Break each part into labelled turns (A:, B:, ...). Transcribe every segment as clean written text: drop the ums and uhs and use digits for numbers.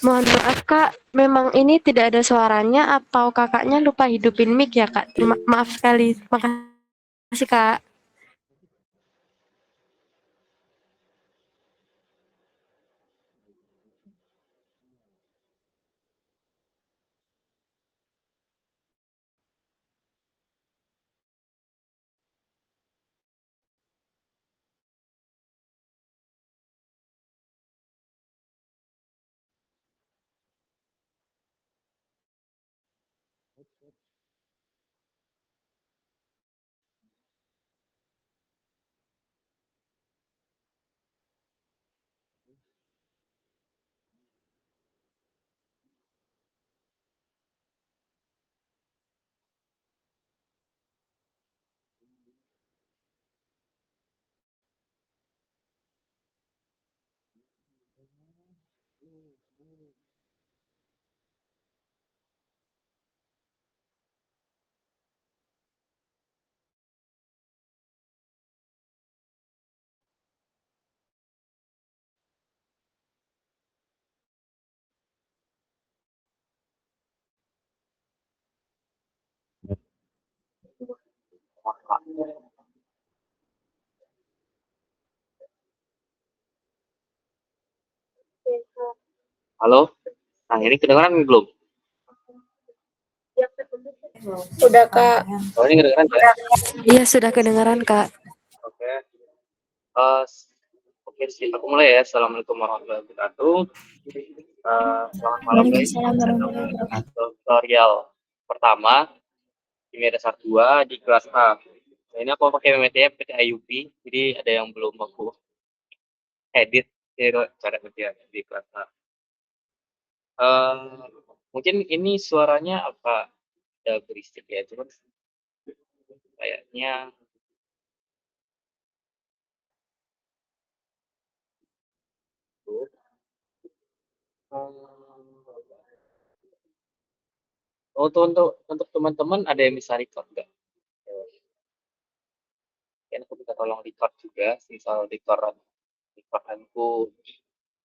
A: Mohon maaf Kak, memang ini tidak ada suaranya atau kakaknya lupa hidupin mic ya Kak? Maaf sekali, makasih Kak.
B: Halo? Nah, ini kedengeran belum?
C: Udah Kak.
B: Oh, ini kedengeran ya?
A: Iya sudah kedengaran Kak.
B: Oke. Eh, oke, sih. Aku mulai ya. Assalamualaikum warahmatullahi wabarakatuh. Selamat malam guys.
C: Waalaikumsalam warahmatullahi wabarakatuh.
B: Tutorial pertama di dasar 2 di kelas A. Nah, ini aku pakai MTF PT IUP, jadi ada yang belum aku edit itu cara kerja di kelas A. Mungkin ini suaranya apa ada berisik ya, cuman kayaknya untuk teman-teman ada yang bisa record nggak? Mungkin aku minta tolong record juga, misal recordanku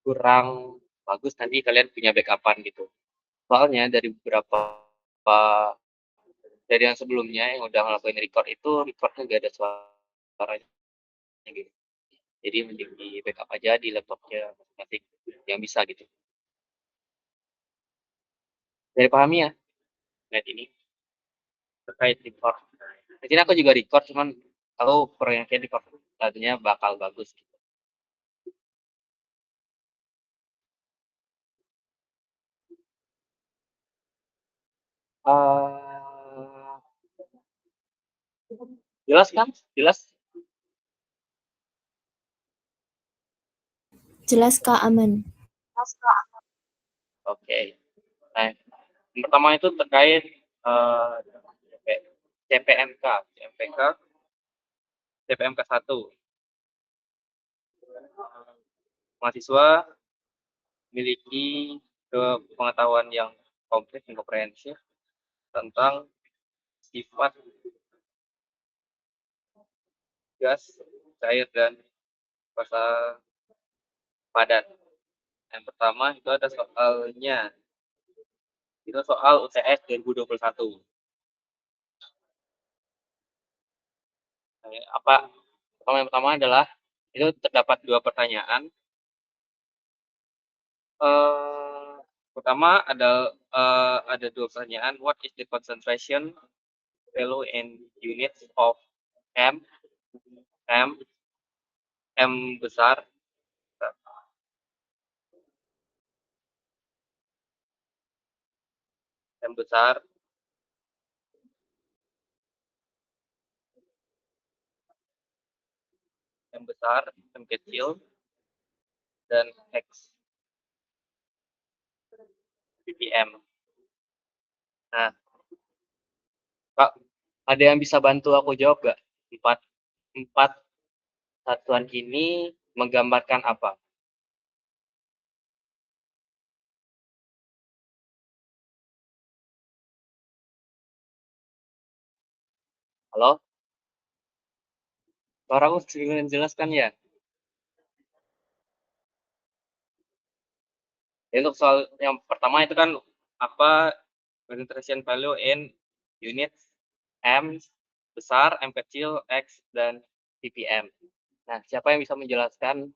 B: kurang bagus nanti kalian punya backupan gitu. Soalnya dari beberapa dari yang sebelumnya yang udah ngelakuin record itu recordnya nggak ada suaranya gitu. Jadi mending di backup aja di laptopnya masing-masing yang bisa gitu. Dari pahami ya, net ini terkait record. Di sini aku juga record, cuman aku kurang yakin record lagunya bakal bagus. Gitu. Uh, jelas kan? Jelas?
C: Jelas Kak, aman.
B: Oke. Nah, yang pertama itu terkait CPMK, CPMK 1. Mahasiswa memiliki pengetahuan yang komplit dan komprehensif tentang sifat gas, cair, dan fasa padat. Yang pertama itu ada soalnya. Itu soal UTS 2021. Apa? Yang pertama adalah itu terdapat 2 pertanyaan. Pertama ada 2 pertanyaan, what is the concentration value in units of M? M M besar M besar, M kecil, dan X ppm. Nah, Kak, ada yang bisa bantu aku jawab nggak? Empat satuan ini menggambarkan apa? Halo? Suaraku sering jelaskan ya? Untuk soal yang pertama itu kan apa concentration value in units M besar, M kecil, X, dan ppm. Nah, siapa yang bisa menjelaskan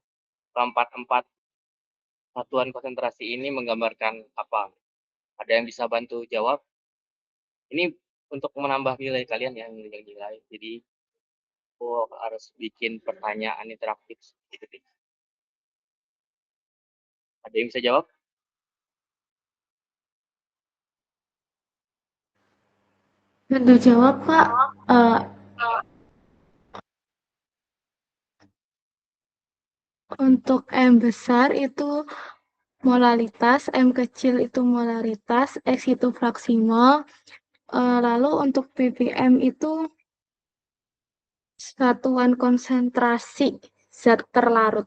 B: keempat satuan konsentrasi ini menggambarkan apa? Ada yang bisa bantu jawab? Ini untuk menambah nilai kalian ya, nilai. Jadi, aku harus bikin pertanyaan interaktif gitu deh. Ada yang bisa jawab?
A: Bantu jawab, Kak. Untuk M besar itu molalitas, M kecil itu molaritas, X itu fraksi mol. Lalu untuk ppm itu satuan konsentrasi zat terlarut.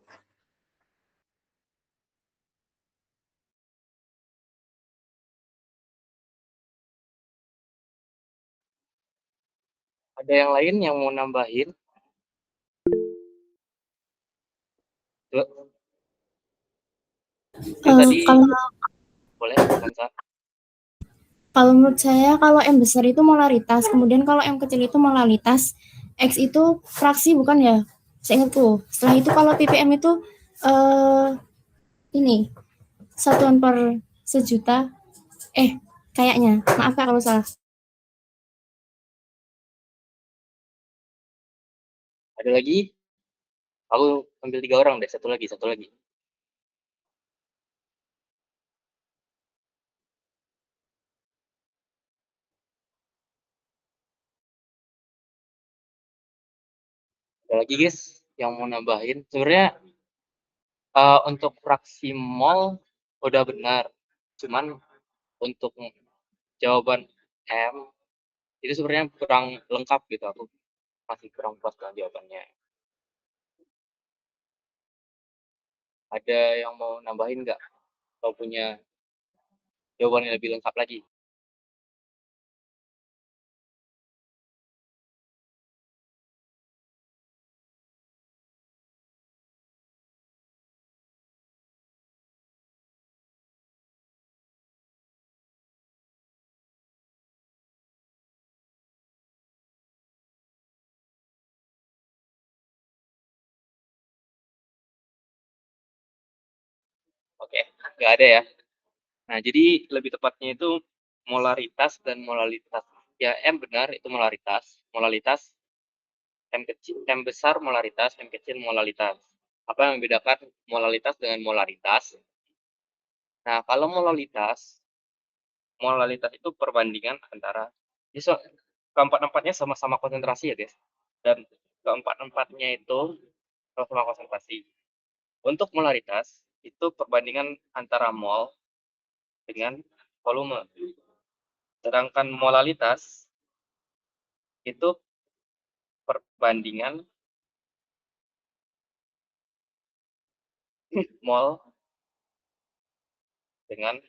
B: Ada yang lain yang mau nambahin? Tuh, itu tadi
C: Kalau
B: boleh, Kansa.
C: kalau menurut saya kalau M besar itu molaritas, kemudian kalau M kecil itu molalitas, X itu fraksi bukan ya? Seingatku. Setelah itu kalau ppm itu ini satuan per sejuta. Kayaknya. Maaf Kak kalau salah.
B: Ada lagi? Aku ambil 3 orang deh, satu lagi. Ada lagi guys yang mau nambahin? Sebenarnya untuk fraksi mol udah benar, cuman untuk jawaban M itu sebenarnya kurang lengkap gitu, aku masih kurang puas dengan jawabannya. Ada yang mau nambahin nggak? Atau punya jawaban yang lebih lengkap lagi? Oke, nggak ada ya. Nah, jadi lebih tepatnya itu molaritas dan molalitas. Ya, M benar itu molalitas M besar molaritas, M kecil molalitas. Apa yang membedakan molalitas dengan molaritas? Nah, kalau molalitas itu perbandingan antara keempat-empatnya sama-sama konsentrasi ya, guys. Dan keempat-empatnya itu sama-sama konsentrasi. Untuk molaritas itu perbandingan antara mol dengan volume. Sedangkan molalitas itu perbandingan mol dengan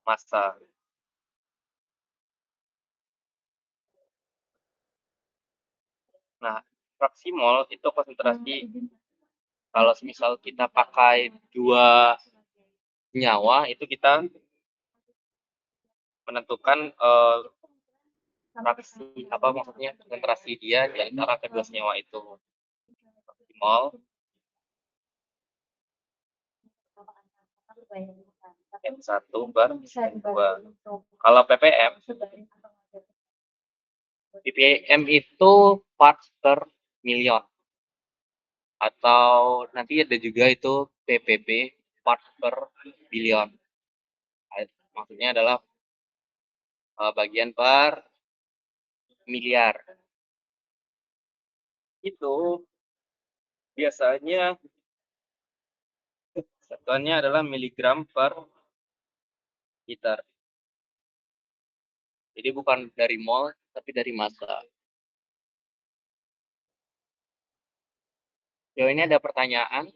B: massa. Nah, fraksi mol itu konsentrasi kalau misal kita pakai 2 senyawa itu kita menentukan fraksi apa maksudnya konsentrasi dia di antara kedua senyawa itu. Fraksi mol N1 per N2. Kalau ppm itu parts per million. Atau nanti ada juga itu ppb, parts per billion. Maksudnya adalah bagian per miliar. Itu biasanya satuannya adalah miligram per liter. Jadi bukan dari mol, tapi dari massa. Yo, ini ada pertanyaan.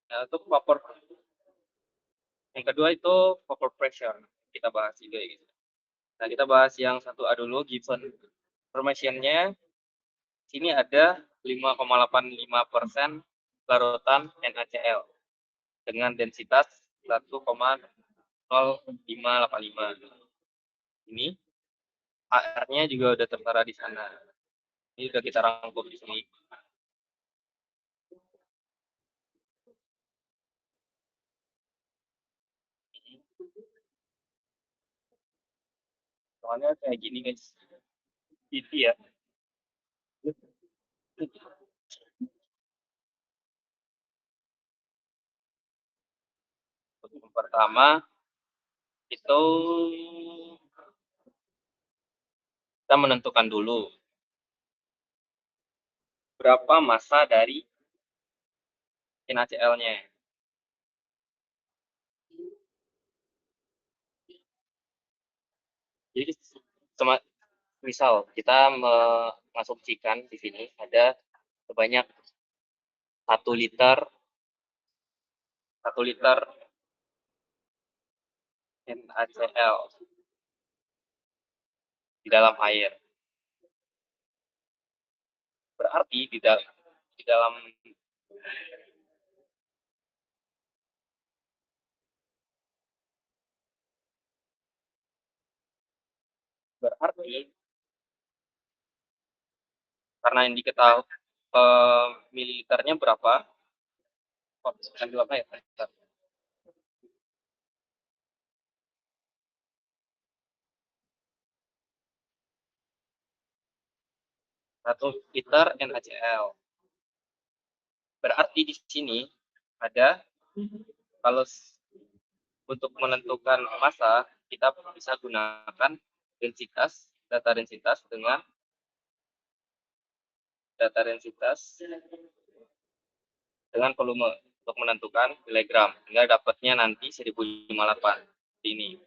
B: Nah, untuk vapor. Yang kedua itu vapor pressure. Kita bahas juga gitu. Nah, kita bahas yang 1A dulu, given information-nya. Sini ada 5,85% larutan NaCl dengan densitas 1,0585. Ini AR-nya juga udah tertera di sana. Ini udah kita rangkum di sini. Soalnya kayak gini guys. Itu ya. Untuk yang pertama itu kita menentukan dulu berapa massa dari NaCl-nya. Jadi misal kita mengasumsikan di sini ada sebanyak 1 liter NaCl di dalam air. Berarti di dalam berarti karena yang diketahui mililiternya berapa? Ambil apa ya? 1 liter NaCl. Berarti di sini ada, kalau untuk menentukan massa kita bisa gunakan data densitas dengan volume untuk menentukan kilogram, sehingga dapatnya nanti 1058 ini.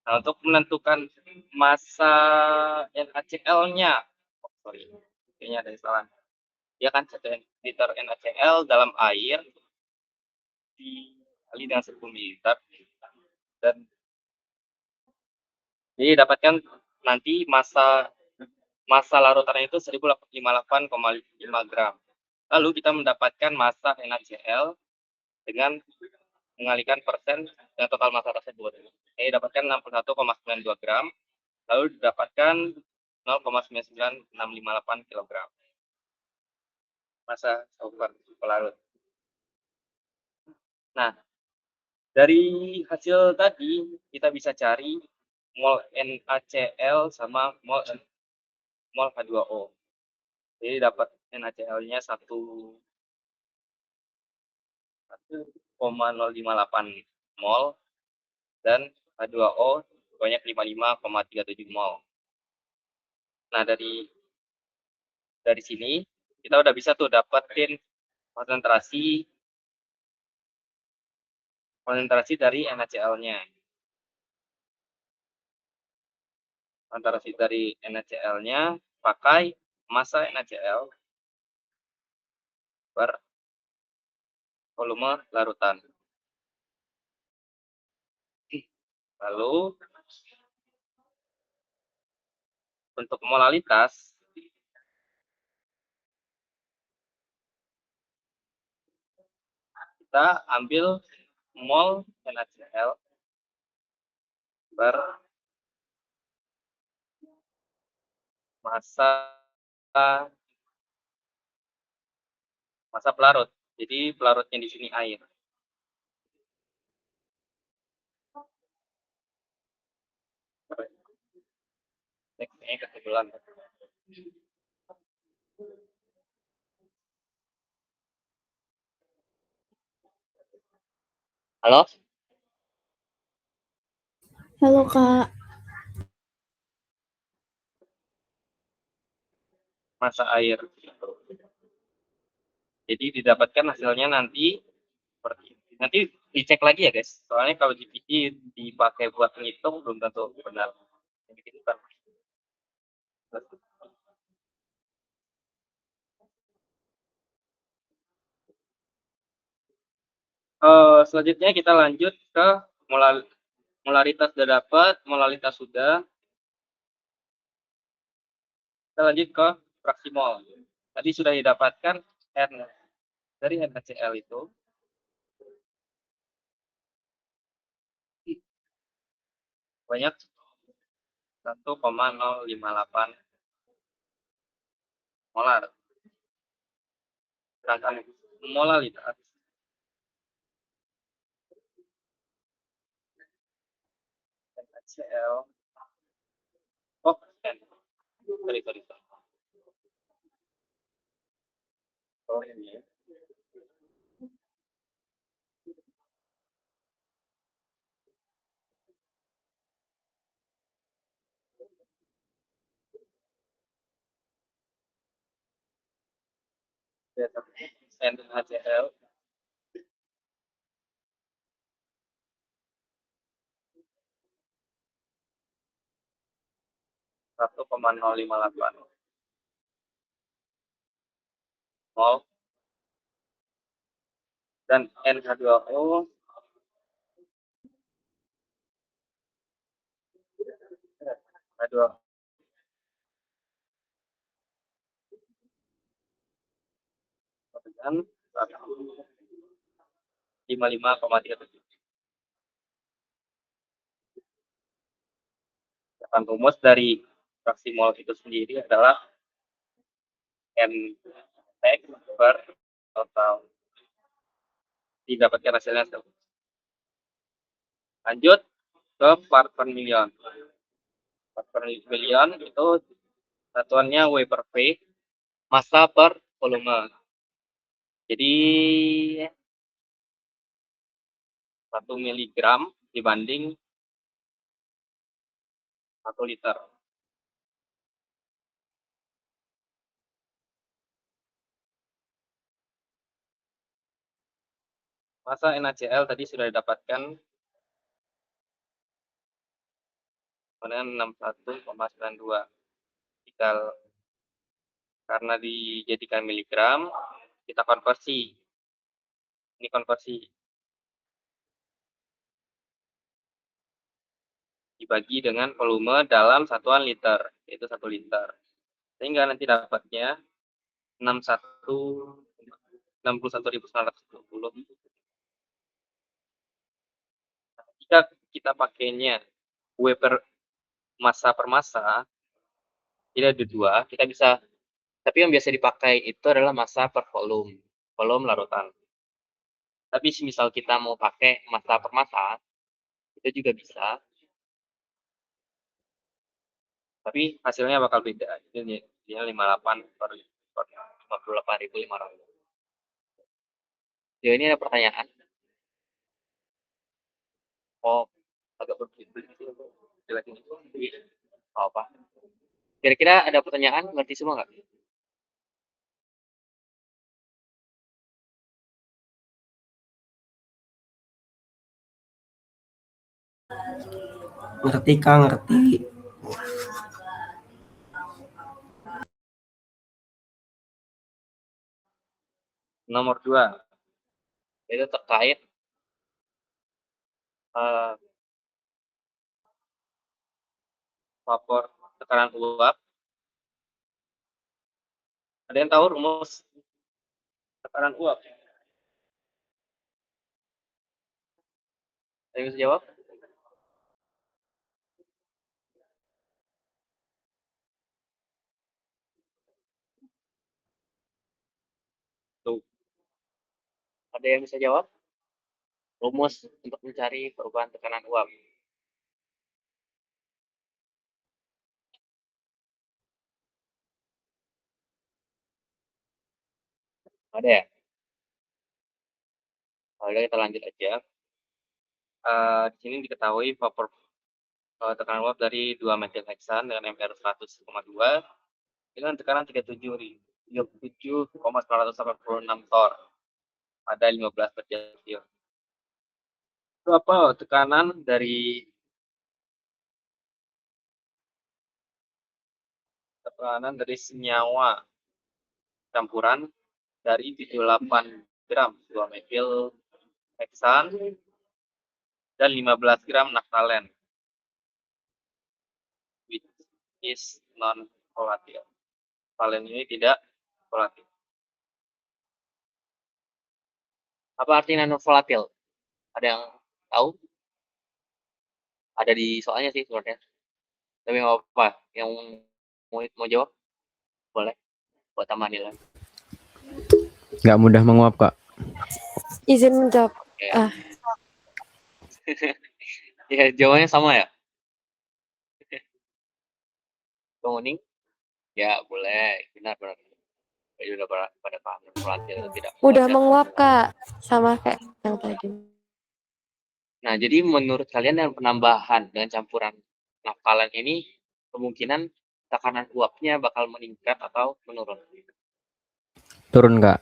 B: Nah, untuk menentukan massa NaCl-nya, kayaknya ada yang salah. Dia kan 1 liter NaCl dalam air dikali dengan 10 ml, dan jadi dapatkan nanti massa larutannya itu 1058,5 gram. Lalu kita mendapatkan massa NaCl dengan mengalihkan persen dengan total massa tersebut. Ini dapatkan 61,92 gram, lalu didapatkan 0,99658 kg massa over pelarut. Nah, dari hasil tadi kita bisa cari mol NaCl sama mol H2O. Jadi dapat NaCl-nya 1,058 mol dan H2O banyak 55,37 mol. Nah, dari sini kita udah bisa tuh dapetin konsentrasi dari NaCl-nya. Konsentrasi dari NaCl-nya pakai massa NaCl per volume larutan. Lalu untuk molalitas kita ambil mol NaCl per massa pelarut. Jadi pelarutnya di sini air. Kayaknya kebetulan. Halo?
C: Halo Kak.
B: Massa air. Jadi didapatkan hasilnya nanti seperti ini. Nanti dicek lagi ya guys. Soalnya kalau GPT dipakai buat ngitung belum tentu benar. Yang gitu kan. Selanjutnya kita lanjut ke molaritas sudah dapat, molalitas sudah. Kita lanjut ke fraksi mol. Tadi sudah didapatkan N dari NaCl itu banyak 1,058 molar. Sedangkan molalitas NaCl N. Sorry. Oh ini. NaCl 1,058 mol dan NH2O H2 dengan 55,37. Dan rumus dari fraksi mol itu sendiri adalah NX per total. Didapatkan hasilnya. Lanjut ke part per million. Part per million itu satuannya W per V, massa per volume. Jadi 1 miligram dibanding 1 liter. Massa NaCl tadi sudah didapatkan pada 61,92. Tinggal karena dijadikan miligram, kita konversi. Ini konversi dibagi dengan volume dalam satuan liter, yaitu 1 liter. Sehingga nanti dapatnya 61.920. Jika kita pakainya W per massa per massa, tidak ada dua, kita bisa, tapi yang biasa dipakai itu adalah massa per volume larutan. Tapi misal kita mau pakai massa per massa, itu juga bisa. Tapi hasilnya bakal beda. Ini 58 per 58.500. Jadi ini ada pertanyaan. Oh, agak berbelit-belit. Oh, apa? Kira-kira ada pertanyaan, ngerti semua nggak?
D: Ngerti Kak, ngerti.
B: Nomor 2 itu terkait vapor tekanan uap. Ada yang tahu rumus tekanan uap? Ada yang bisa jawab? Ada yang bisa jawab? Rumus untuk mencari perubahan tekanan uap. Ada ya? Kalau kita lanjut aja. Di sini diketahui vapor tekanan uap dari 2 metil heksan dengan MR 100,2 dengan tekanan 37,986 tor pada 15 Celcius. Berapa tekanan dari senyawa campuran dari 78 gram 2 metil heksan dan 15 gram naftalen, which is non volatil. Naftalen ini tidak volatil. Apa arti non volatil? Ada yang tahu? Ada di soalnya sih sebenarnya. Tapi nggak apa-apa. Yang mau jawab boleh buat tambah nilai.
D: Nggak mudah menguap, Kak.
E: Izin menjawab.
B: Ya. Ya, jawabannya sama ya? Kuning? Ya, boleh. Benar. Ya, udah pada paham volatil tidak.
E: Udah menguap, Kak. Sama kayak yang tadi.
B: Nah, jadi menurut kalian dengan penambahan dengan campuran naftalen ini kemungkinan tekanan uapnya bakal meningkat atau menurun?
D: Turun, Kak.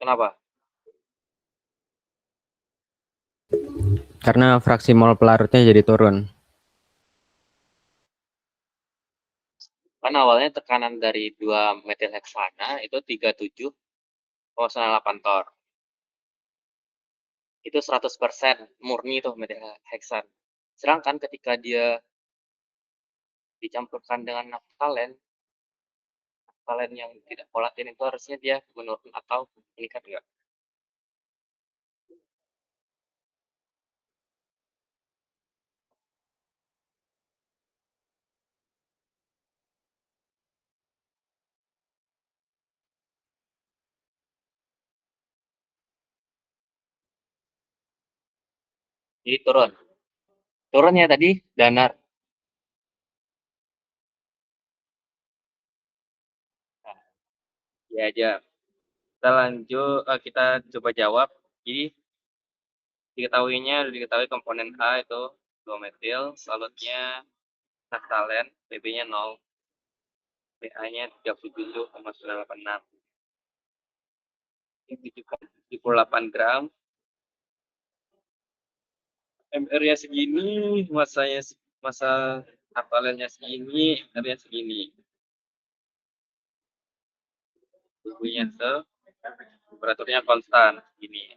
B: Kenapa?
D: Karena fraksi mol pelarutnya jadi turun.
B: Kan awalnya tekanan dari 2 metil heksana itu 37,98 tor. Itu 100% murni tuh metil heksan. Sedangkan ketika dia dicampurkan dengan naftalen yang tidak volatil itu harusnya dia menurun atau meningkat enggak? Jadi turun. Turunnya tadi danar. Nah, ya aja. Kita lanjut, kita coba jawab. Jadi diketahui komponen H itu 2 metil, solutnya naftalen, PB-nya 0, pH-nya 37,986. Ini 78 gram, MR-nya segini, masa naftalennya segini, MR-nya segini. Suhunya temperaturnya konstan segini.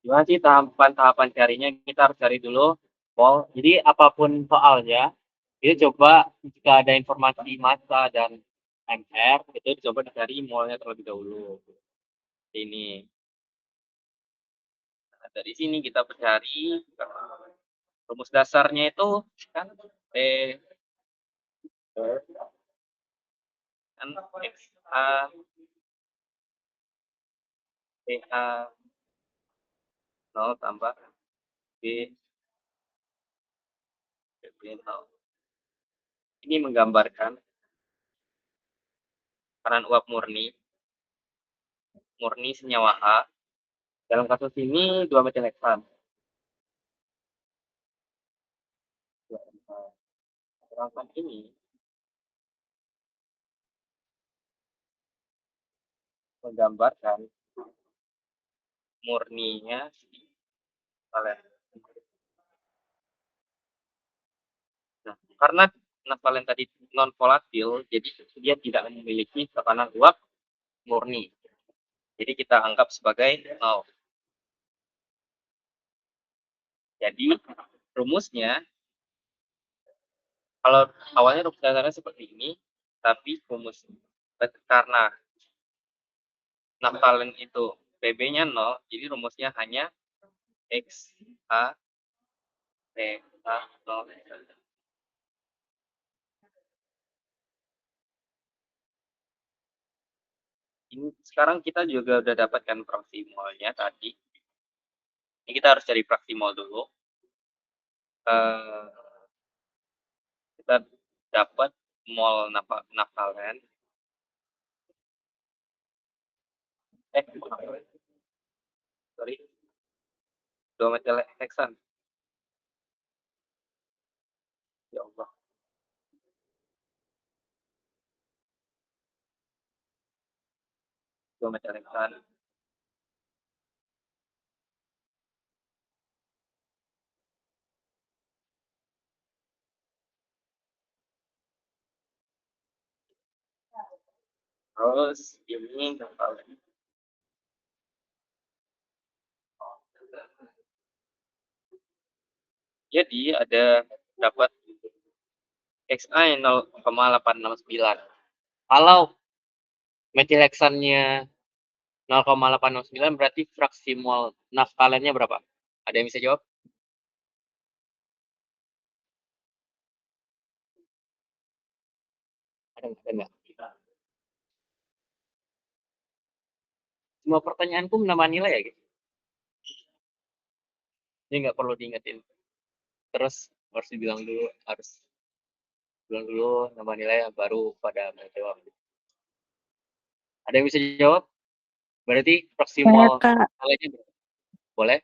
B: Gimana sih tahapan carinya? Kita harus cari dulu mol. Jadi apapun soalnya, itu coba jika ada informasi massa dan MR, itu coba dicari molnya terlebih dahulu. Ini. Nah, dari sini kita mencari rumus dasarnya itu kan T kan XA PH 0 tambah B 0. Ini menggambarkan tekanan uap murni senyawa H. Dalam kasus ini 2 metil heksan. Sedangkan ini menggambarkan murninya naftalen. Nah, karena naftalen tadi non volatil, jadi dia tidak memiliki tekanan uap murni. Jadi kita anggap sebagai 0. Jadi rumusnya, kalau awalnya rumus dasarnya seperti ini, tapi rumus karena naftalen itu PB-nya 0, jadi rumusnya hanya XA PH 0. Sekarang kita juga udah dapatkan praksimolnya tadi. Ini kita harus cari praksimol dulu. Kita dapat mol naphthalene. Sorry. 2-metilheksan. Ya Allah. Metilheksan. Terus ini naphthalene. Jadi ada dapat XI 0,869. Kalau metilheksannya 0,869 berarti fraksi mol naphthalennya berapa? Ada yang bisa jawab? Ada nggak? Semua pertanyaanku menambah nilai ya, gitu. Jadi nggak perlu diingetin. Terus harus bilang dulu nambah nilai baru pada menjawab. Ada yang bisa jawab? Berarti proksimal nilainya berapa? Boleh?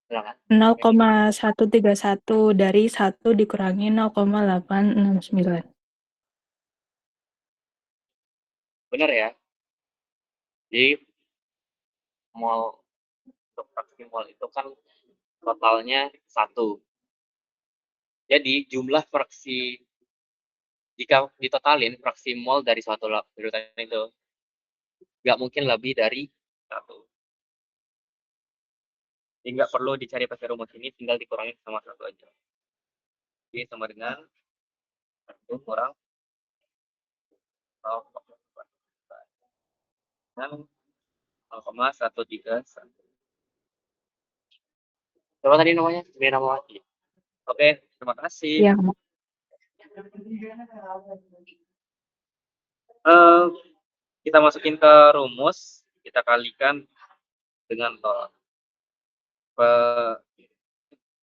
B: Silakan.
F: 0,131 dari 1 dikurangi 0,869.
B: Benar ya? Jadi mol untuk fraksi mol itu kan totalnya 1. Jadi jumlah fraksi jika ditotalin fraksi mol dari suatu urutan itu nggak mungkin lebih dari 1. Jadi nggak perlu dicari pakai rumus ini, tinggal dikurangi sama 1 aja. Jadi sama dengan 1 kurang 0,131. Coba tadi namanya? Biar nama lagi. Oke, terima kasih.
F: Ya.
B: Kita masukin ke rumus, kita kalikan dengan tolak.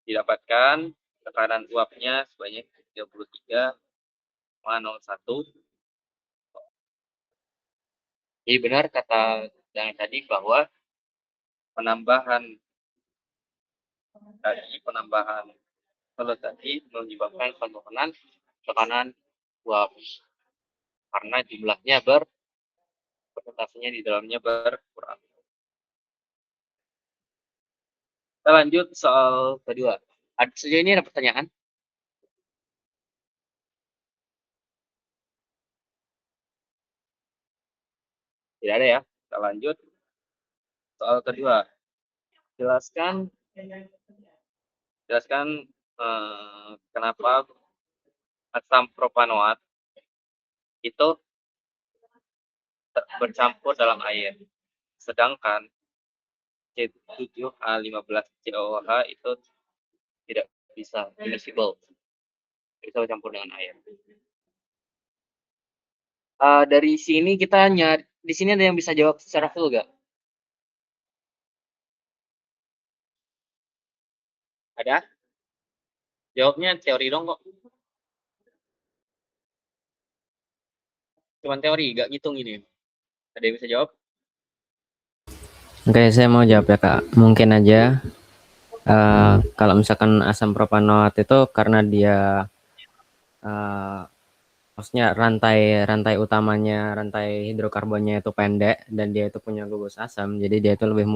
B: Didapatkan tekanan uapnya sebanyak 33,01. Jadi benar kata yang tadi bahwa penambahan kalau tadi menyebabkan penurunan tekanan uap karena jumlahnya persentasenya di dalamnya berkurang. Kita lanjut soal kedua. Sejauh ini ada pertanyaan? Tidak ada ya. Kita lanjut soal kedua. Jelaskan kenapa asam propanoat itu bercampur dalam air, sedangkan C7H15COOH itu tidak bisa immiscible, bisa bercampur dengan air. Dari sini kita nyari, di sini ada yang bisa jawab secara full nggak? Ada? Jawabnya teori dong kok. Cuman teori, nggak ngitung ini. Ada yang bisa jawab?
D: Oke, saya mau jawab ya Kak. Mungkin aja kalau misalkan asam propanoat itu karena dia maksudnya rantai utamanya, rantai hidrokarbonnya itu pendek dan dia itu punya gugus asam, jadi dia itu lebih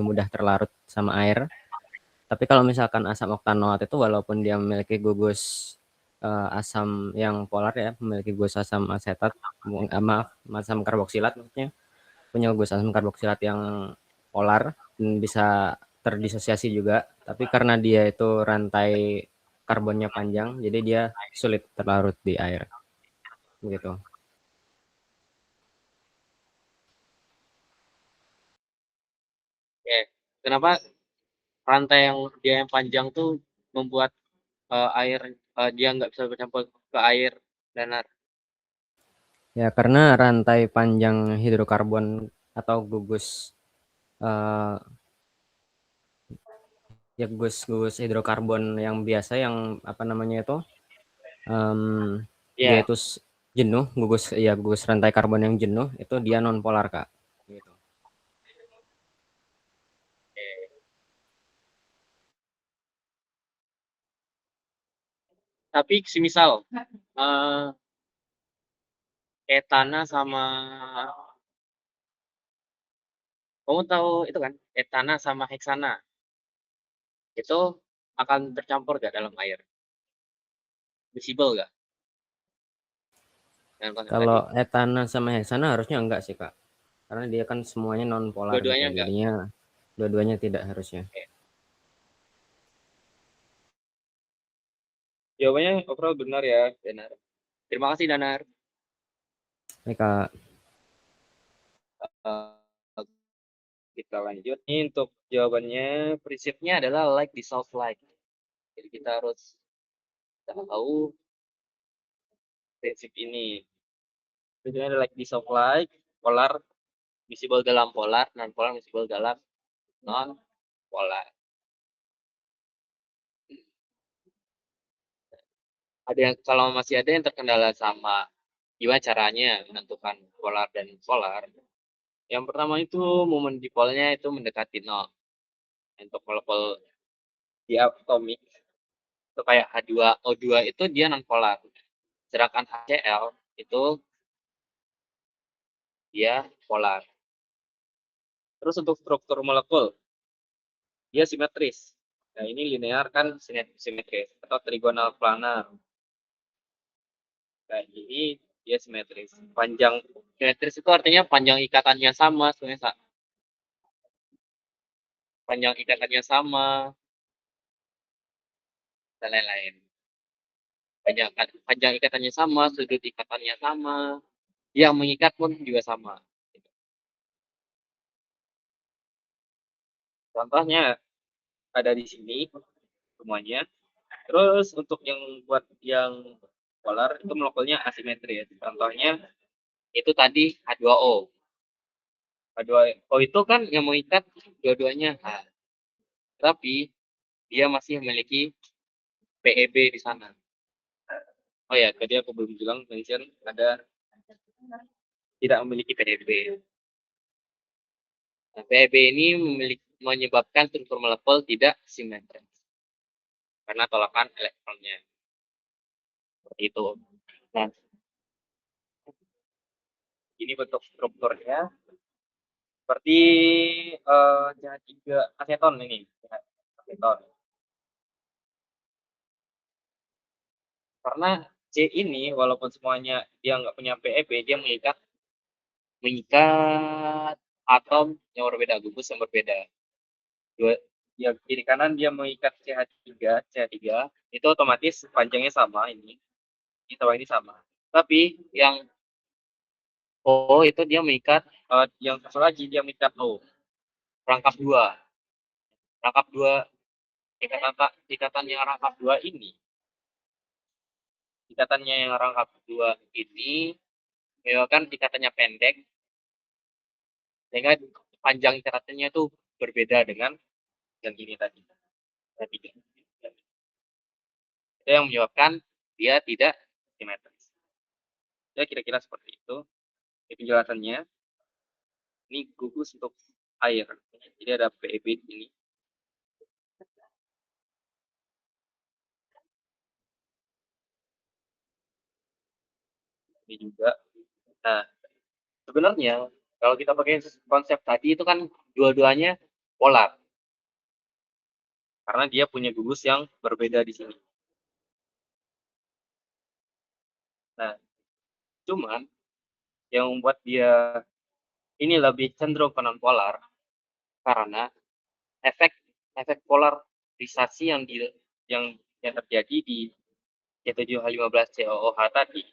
D: mudah terlarut sama air. Tapi kalau misalkan asam oktanoat itu walaupun dia memiliki gugus asam yang polar ya, memiliki gugus asam asetat, asam karboksilat maksudnya, punya gugus asam karboksilat yang polar dan bisa terdisosiasi juga. Tapi karena dia itu rantai karbonnya panjang, jadi dia sulit terlarut di air. Begitu.
B: Oke, kenapa rantai yang dia yang panjang tuh membuat air dia nggak bisa bercampur ke air danar?
D: Ya, karena rantai panjang hidrokarbon atau gugus eh, ya gugus hidrokarbon yang biasa yang apa namanya itu em, dia
B: Ya,
D: itu jenuh, gugus rantai karbon yang jenuh itu dia non polar, Kak. Gitu.
B: tapi semisal eh etana sama kamu tahu itu kan, etana sama heksana itu akan tercampur gak dalam air? Visible gak? Dengan konsep
D: Kalau
B: tadi.
D: etana sama heksana harusnya enggak sih, Kak. Karena dia kan semuanya non polar gitu.
B: Dua-duanya enggak.
D: Jadinya dua-duanya tidak harusnya.
B: Jawabannya overall benar ya, Danar. Terima kasih, Danar.
D: Baik, Kak.
B: Eh, kita lanjut. Ini untuk jawabannya, prinsipnya adalah like dissolve like. Jadi kita harus tahu prinsip ini. Prinsipnya adalah like dissolve like, polar visible dalam polar, non polar visible dalam non polar. Ada yang kalau masih ada yang terkendala sama gimana caranya menentukan polar dan polar. Yang pertama itu momen dipolnya itu mendekati nol. Untuk molekul diatomik itu kayak H2O2 itu dia non polar. Sedangkan HCl itu dia polar. Terus untuk struktur molekul dia simetris. Nah, ini linear kan simetris atau trigonal planar. Kayak gini dia simetris. Panjang simetris itu artinya panjang ikatannya sama sebenarnya. Panjang ikatannya sama dan lain-lain. Panjang ikatannya sama, sudut ikatannya sama, yang mengikat pun juga sama. Contohnya ada di sini semuanya. Terus untuk yang buat yang polar itu molekulnya asimetris. Contohnya itu tadi H2O. H2O itu kan yang mengikat dua-duanya H. Tapi dia masih memiliki PEB di sana. Oh ya, tadi aku belum bilang mention ada tidak memiliki PEB. Nah, PEB ini menyebabkan struktur molekul tidak simetris karena tolakan elektronnya. Seperti itu. Nah, ini bentuk strukturnya seperti CH3 aseton ini. Aseton. Karena C ini walaupun semuanya dia nggak punya PEB, dia mengikat atom yang berbeda, gugus yang berbeda. Ya, kiri kanan dia mengikat CH3 itu otomatis panjangnya sama ini ini sama. Tapi yang O itu dia mengikat yang satu lagi dia mengikat O. Rangkap dua ikatan yang rangkap dua ini menyebabkan ikatannya pendek sehingga panjang ikatannya itu berbeda dengan yang ini tadi. Itu yang menyebabkan dia tidak simetris. Ya kira-kira seperti itu. Ini penjelasannya. Ini gugus untuk air. Jadi ada PEB di sini. Ini juga. Nah, sebenarnya kalau kita pakai konsep tadi itu kan dua-duanya polar. Karena dia punya gugus yang berbeda di sini. Nah, cuman yang membuat dia ini lebih cenderung ke non polar karena efek polarisasi yang terjadi di C7H15COOH tadi.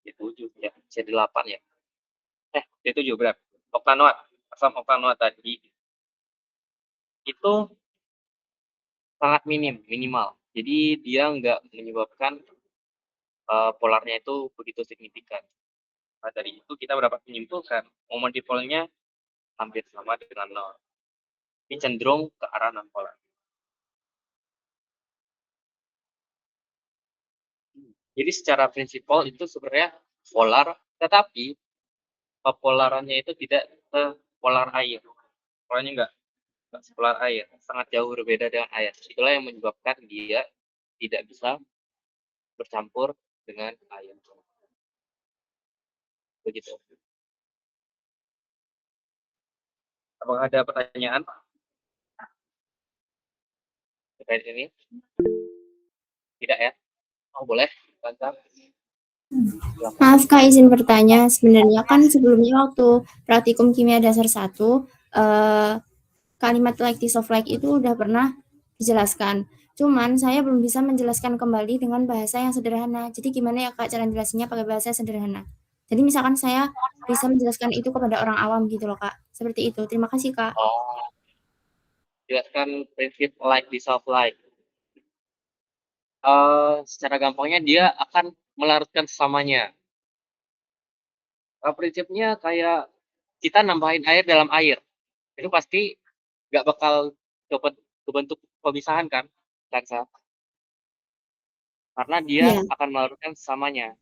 B: C7 ya, C8 ya. C7 berapa? Oktanoat, asam oktanoat tadi itu sangat minimal. Jadi dia nggak menyebabkan polarnya itu begitu signifikan. Nah, dari itu kita dapat menyimpulkan momen dipolnya hampir sama dengan nol. Ini cenderung ke arah non-polar. Jadi secara prinsipal itu sebenarnya polar, tetapi polarannya itu tidak sepolar air. Polarnya enggak sepolar air, sangat jauh berbeda dengan air. Itulah yang menyebabkan dia tidak bisa bercampur dengan air. Begitu. Apakah ada pertanyaan terkait ini? Tidak ya? Oh, boleh, Tante.
C: Maaf Kak, izin bertanya. Sebenarnya kan sebelumnya waktu praktikum kimia dasar 1, kalimat like this of like itu udah pernah dijelaskan. Cuman saya belum bisa menjelaskan kembali dengan bahasa yang sederhana. Jadi gimana ya Kak cara jelasinnya pakai bahasa sederhana? Jadi misalkan saya bisa menjelaskan itu kepada orang awam gitu loh Kak. Seperti itu. Terima kasih Kak.
B: Oh, jelaskan prinsip like dissolve like. Secara gampangnya dia akan melarutkan sesamanya. Prinsipnya kayak kita nambahin air dalam air. Itu pasti nggak bakal kebentuk pemisahan kan, Kansa? Karena dia
C: Iya,
B: akan melarutkan sesamanya.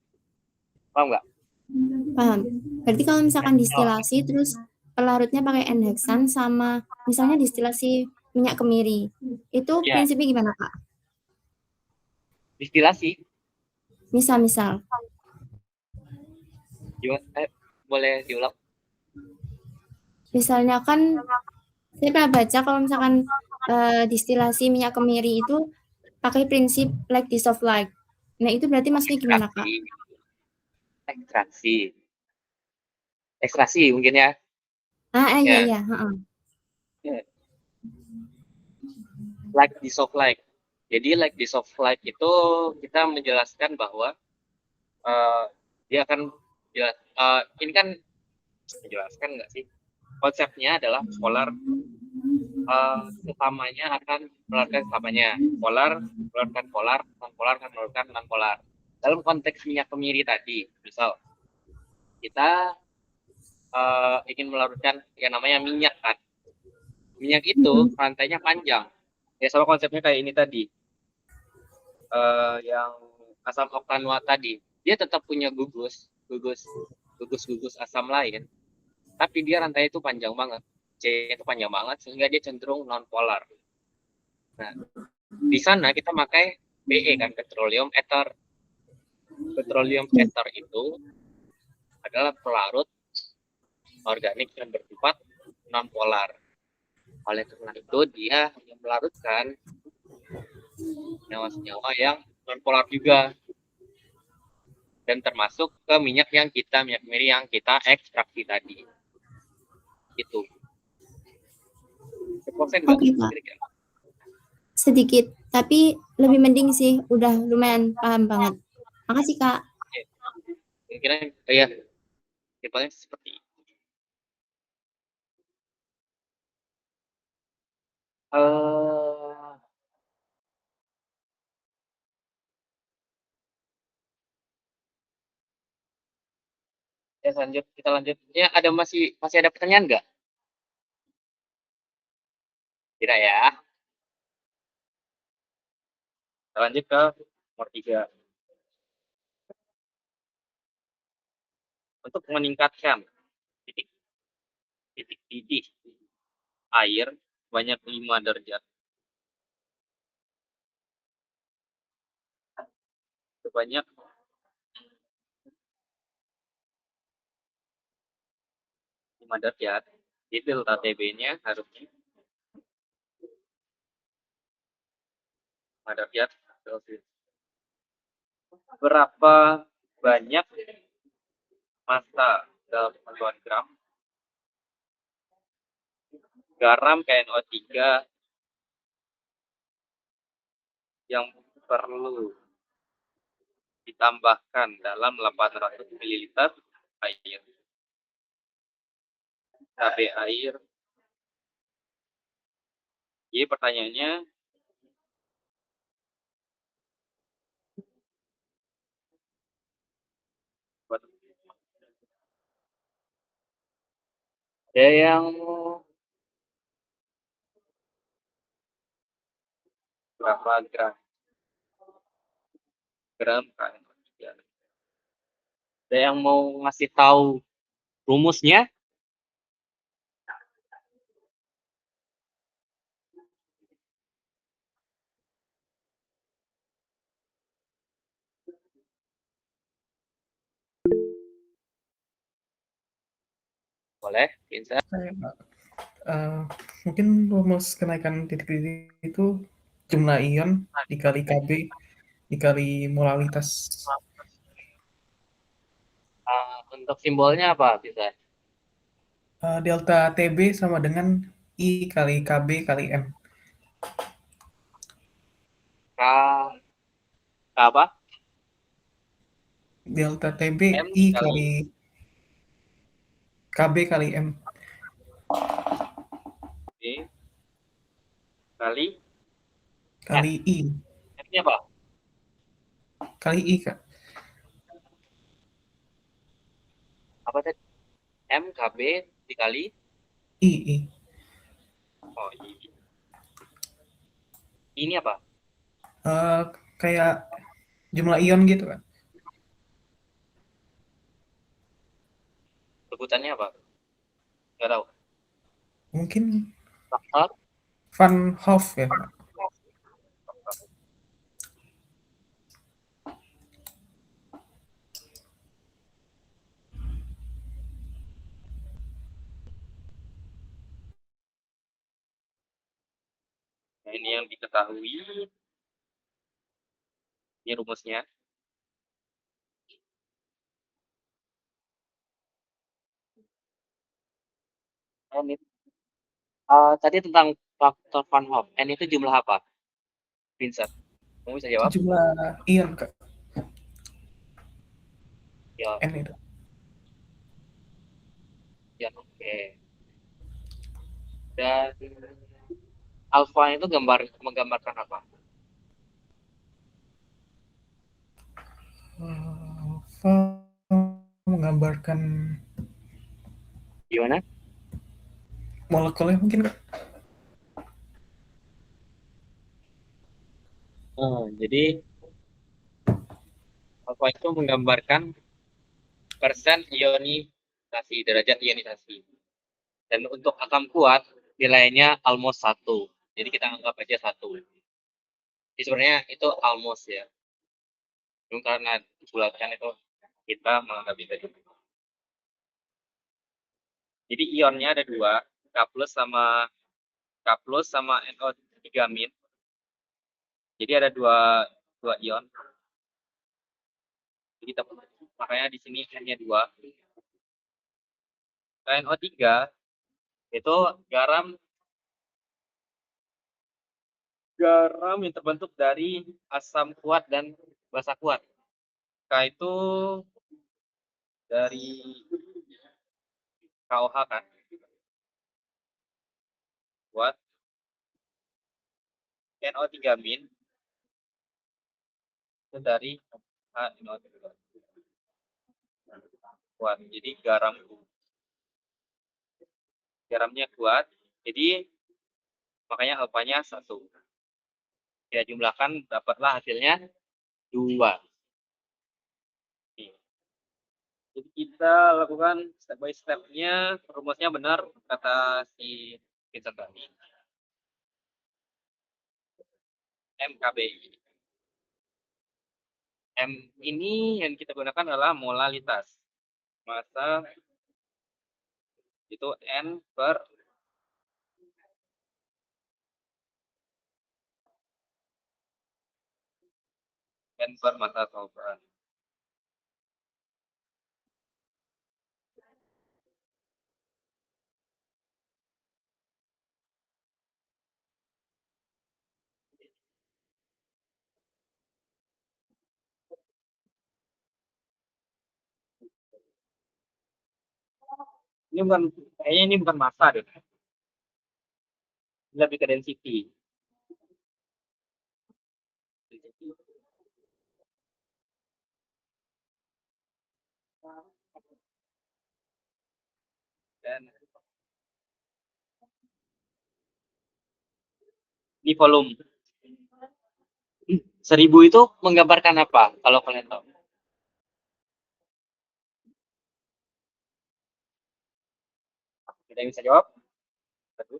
B: Paham nggak?
C: paham. Berarti kalau misalkan distilasi terus pelarutnya pakai N-heksan sama misalnya distilasi minyak kemiri. Itu
B: Ya,
C: prinsipnya gimana Kak?
B: distilasi.
C: Misal-misal.
B: Boleh diulang?
C: Misalnya kan saya pernah baca kalau misalkan distilasi minyak kemiri itu pakai prinsip like dissolve like. Nah itu berarti maksudnya gimana Kak?
B: Ekstraksi. Ekstraksi mungkin ya.
C: Iya
B: Ya,
C: iya. Heeh.
B: like dissolve like. Jadi like dissolve like itu kita menjelaskan bahwa dia akan ini kan menjelaskan nggak sih? Konsepnya adalah polar sesamanya akan melarutkan sesamanya. Polar melarutkan polar, non-polar akan melarutkan non-polar. Dalam konteks minyak kemiri tadi, misal kita ingin melarutkan yang namanya minyak kan. Minyak itu rantainya panjang. Ya sama konsepnya kayak ini tadi. Yang asam oktanua tadi. Dia tetap punya gugus asam lain, tapi dia rantai itu panjang banget. C itu panjang banget sehingga dia cenderung non polar. Nah, di sana kita pakai PE kan, petroleum ether. Petroleum ether itu adalah pelarut organik yang bersifat non polar. Oleh karena itu dia hanya melarutkan senyawa-senyawa yang non polar juga, dan termasuk ke minyak kemiri yang kita ekstraksi tadi. Itu. Oke,
C: Kak. Sedikit, tapi lebih mending sih, udah lumayan paham banget. Makasih Kak.
B: Kira-kira ya, simpelnya seperti itu. Ya kita lanjut. Ya masih ada pertanyaan nggak? Tidak ya. Kita lanjut ke nomor 3. Untuk meningkatkan titik didih air banyak 5 derajat. Sebanyak 5 derajat. Jadi delta TB-nya harusnya 5 derajat Celcius. Berapa banyak massa dalam satuan gram garam KNO3 yang perlu ditambahkan dalam 800 ml air? KB air. Jadi pertanyaannya, Ada yang berapa gram? Gram kan? Ada yang mau ngasih tahu rumusnya? Boleh, Vincent.
G: Eh, mungkin rumus kenaikan titik-titik itu jumlah ion dikali Kb dikali molalitas.
B: Untuk simbolnya apa, Vincent?
G: Delta Tb sama dengan I kali Kb kali M.
B: K, K apa?
G: Delta Tb
B: M
G: I
B: kali
G: kali Kb kali M.
B: B kali
G: Kali I.
B: M-nya apa?
G: Kali I, Kak.
B: Apa tadi? M KB dikali
G: I.
B: oh ini apa?
G: Kayak jumlah ion gitu kan.
B: Sebutannya apa? Nggak tahu.
G: Mungkin
B: Faktor
G: Van Hoff ya, Kak.
B: nah, ini yang diketahui. Ini rumusnya. N itu, tadi tentang faktor Van Hoff. N itu jumlah apa? Vincent, kamu bisa jawab?
G: Jumlah ion, Kak.
B: Ya,
G: N itu.
B: ya oke. Dan alfa itu menggambarkan apa?
G: Alpha menggambarkan
B: Gimana?
G: molekulnya mungkin, Kak.
B: Jadi alfa itu menggambarkan persen ionisasi, derajat ionisasi. Dan untuk atom kuat, nilainya almost 1. Jadi kita anggap aja 1. Jadi sebenarnya itu almost ya. Cuma karena dibulatkan itu kita menganggap itu. Jadi ionnya ada 2, K plus sama NO3 min. Jadi ada dua ion. Jadi kita makanya di sini N-nya 2. NO3 itu garam yang terbentuk dari asam kuat dan basa kuat. K itu dari KOH kan, kuat. NO3 min itu dari HNO3 kuat. Jadi garamnya kuat. Jadi makanya alfanya 1. Ya jumlahkan dapatlah hasilnya 2. Jadi kita lakukan step by step-nya, rumusnya benar kata si Vincent tadi. MKB. M ini yang kita gunakan adalah molalitas. Massa itu N per massa solvent. Kayaknya ini bukan massa deh. Ini lebih ke density. Dan Ini volume. 1000 itu menggambarkan apa kalau kalian tahu? Ada yang bisa jawab? 1000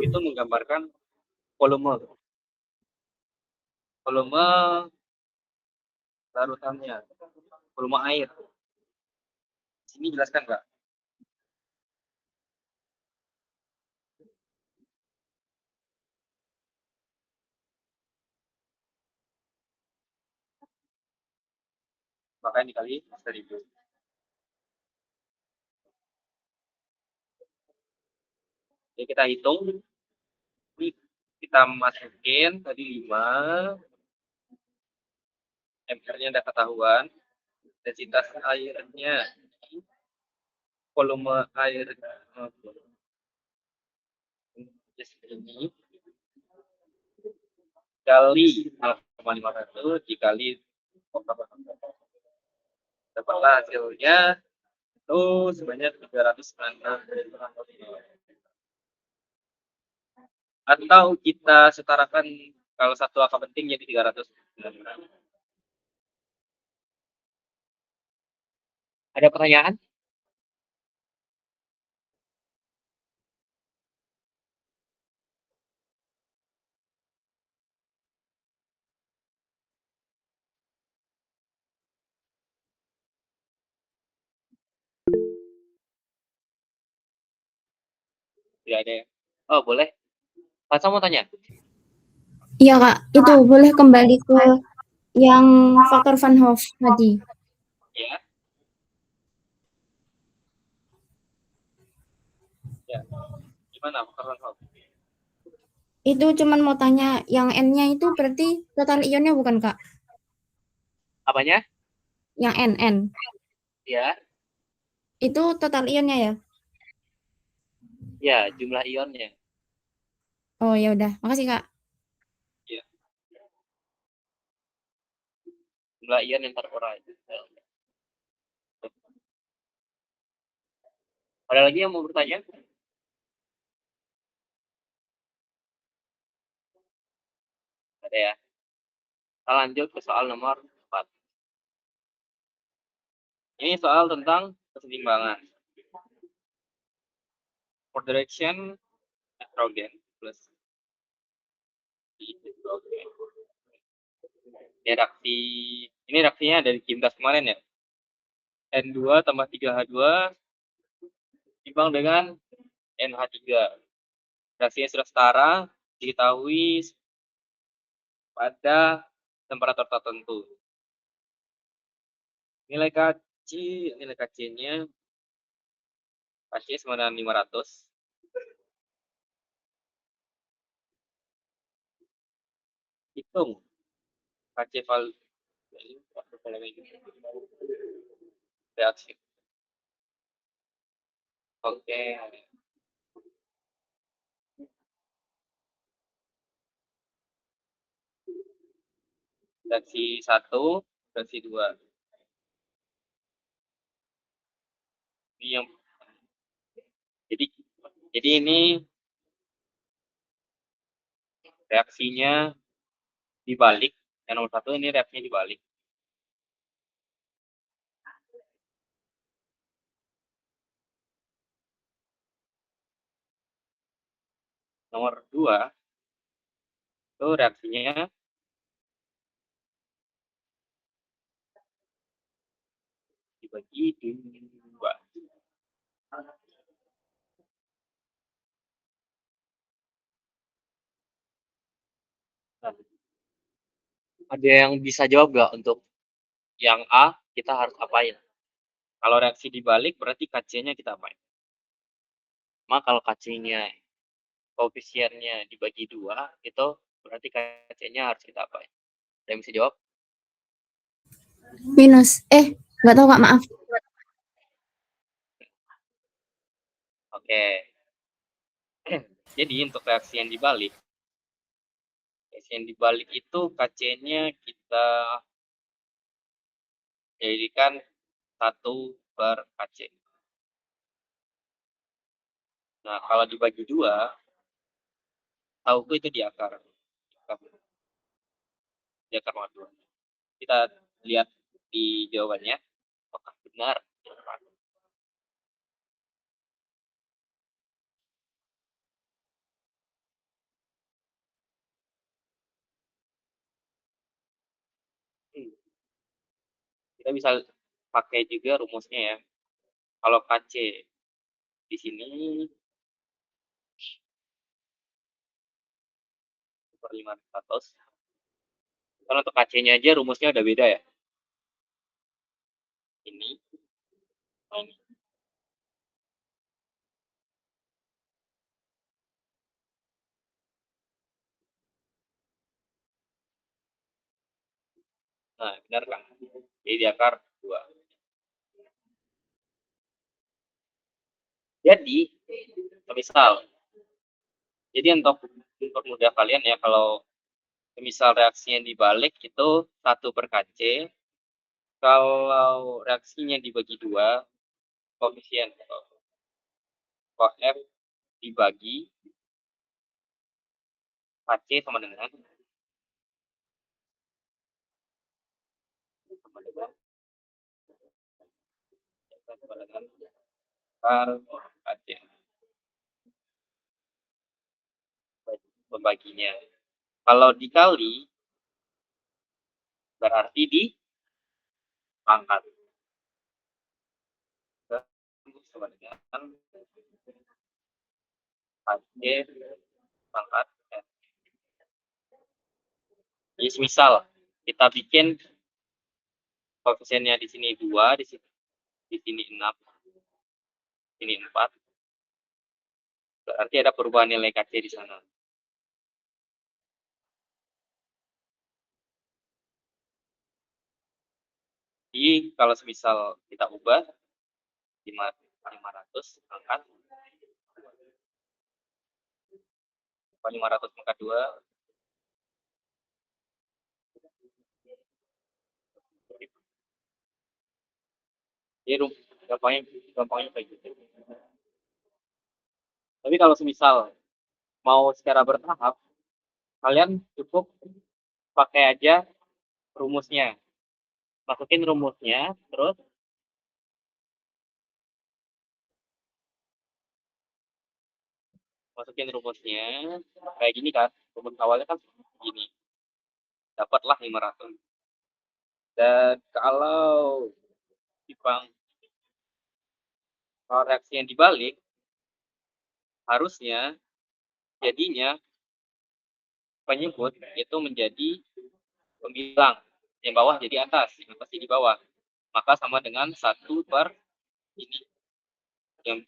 B: itu menggambarkan volume. Volume larutannya, volume air. Sini jelaskan nggak? Makanya dikali 1000. Jadi kita hitung, ini kita masukin tadi 5, ampere-nya udah ketahuan, densitas airnya, volume air ini kali 0,5 dikali dapatlah hasilnya itu sebanyak 396. Atau kita setarakan kalau satu angka penting jadi 300. Ada pertanyaan? Tidak ada ya? Oh boleh. Pak mau tanya?
C: Iya Kak, itu boleh kembali ke yang faktor Van Hoff tadi.
B: Ya. Ya. Gimana faktor Van Hoff?
C: Itu cuman mau tanya, yang N-nya itu berarti total ionnya bukan Kak?
B: Apanya?
C: Yang N.
B: Ya.
C: Itu total ionnya ya?
B: Ya, jumlah ionnya.
C: Oh ya udah, makasih Kak.
B: Ya. Jumlah ion yang terurai. Ada lagi yang mau bertanya? Ada ya. Kita lanjut ke soal nomor 4. Ini soal tentang keseimbangan. For direction nitrogen plus hidrogen. Ini reaksinya dari Kimdas kemarin ya. N2 tambah 3H2 timbang dengan NH3. Reaksinya sudah setara, diketahui pada temperatur tertentu. Nilai KC-nya sama dengan 500. Hitung KC value reaksi. Oke. Reaksi 1, reaksi 2. Ini yang jadi ini reaksinya dibalik. Yang nomor 1 ini reaksinya dibalik. Nomor 2 itu reaksinya dibagi 2. Nah, ada yang bisa jawab nggak untuk yang A kita harus apain? Kalau reaksi dibalik berarti KC-nya kita apain? Maka kalau KC-nya koefisiennya dibagi 2 itu berarti KC-nya harus kita apain? Ada yang bisa jawab?
C: Minus. Nggak tahu Kak, maaf.
B: Oke. Jadi untuk reaksi yang dibalik itu KC-nya kita jadikan 1/KC. Nah, kalau dibagi 2, Tauku itu di akar. Di akar pangkat 2. Kita lihat di jawabannya, apakah benar? Kita bisa pakai juga rumusnya ya. Kalau KC di sini per 500. Kalau untuk KC-nya aja rumusnya udah beda ya. Ini. Ini. Nah, benar kan? Jadi di akar 2. Jadi, misal. Jadi untuk mudah kalian ya, kalau misal reaksinya dibalik itu 1/KC. Kalau reaksinya dibagi 2, koefisien F dibagi KC sama dengan KC. Pembaginya. Kalau dikali berarti dipangkat. Sama dengan KC pangkat F. Jadi misal kita bikin koefisiennya di sini 2, di sini 6, di sini 4. Berarti ada perubahan nilai KC di sana. Jadi kalau semisal kita ubah 500 pangkat 500 pangkat 2 jadi gampangnya kayak gitu. Tapi kalau semisal mau secara bertahap, kalian cukup pakai aja rumusnya. Masukin rumusnya, terus masukin rumusnya kayak gini kan. Rumus awalnya kan gini. Dapatlah 500. Dan kalau reaksi yang dibalik, harusnya jadinya penyebut itu menjadi pembilang, yang bawah jadi atas, yang atas jadi bawah, maka sama dengan 1 per ini yang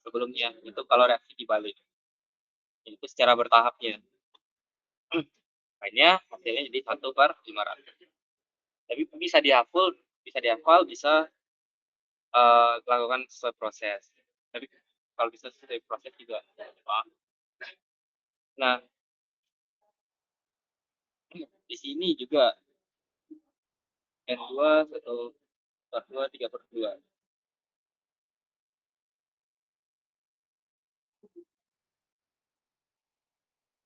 B: sebelumnya. Itu kalau reaksi dibalik, itu secara bertahapnya. Makanya hasilnya jadi 1/500. Tapi bisa dihafal, bisa lakukan sesuai proses. Tapi kalau bisa sesuai proses juga. Nah, di sini juga N2 1/2 3/2.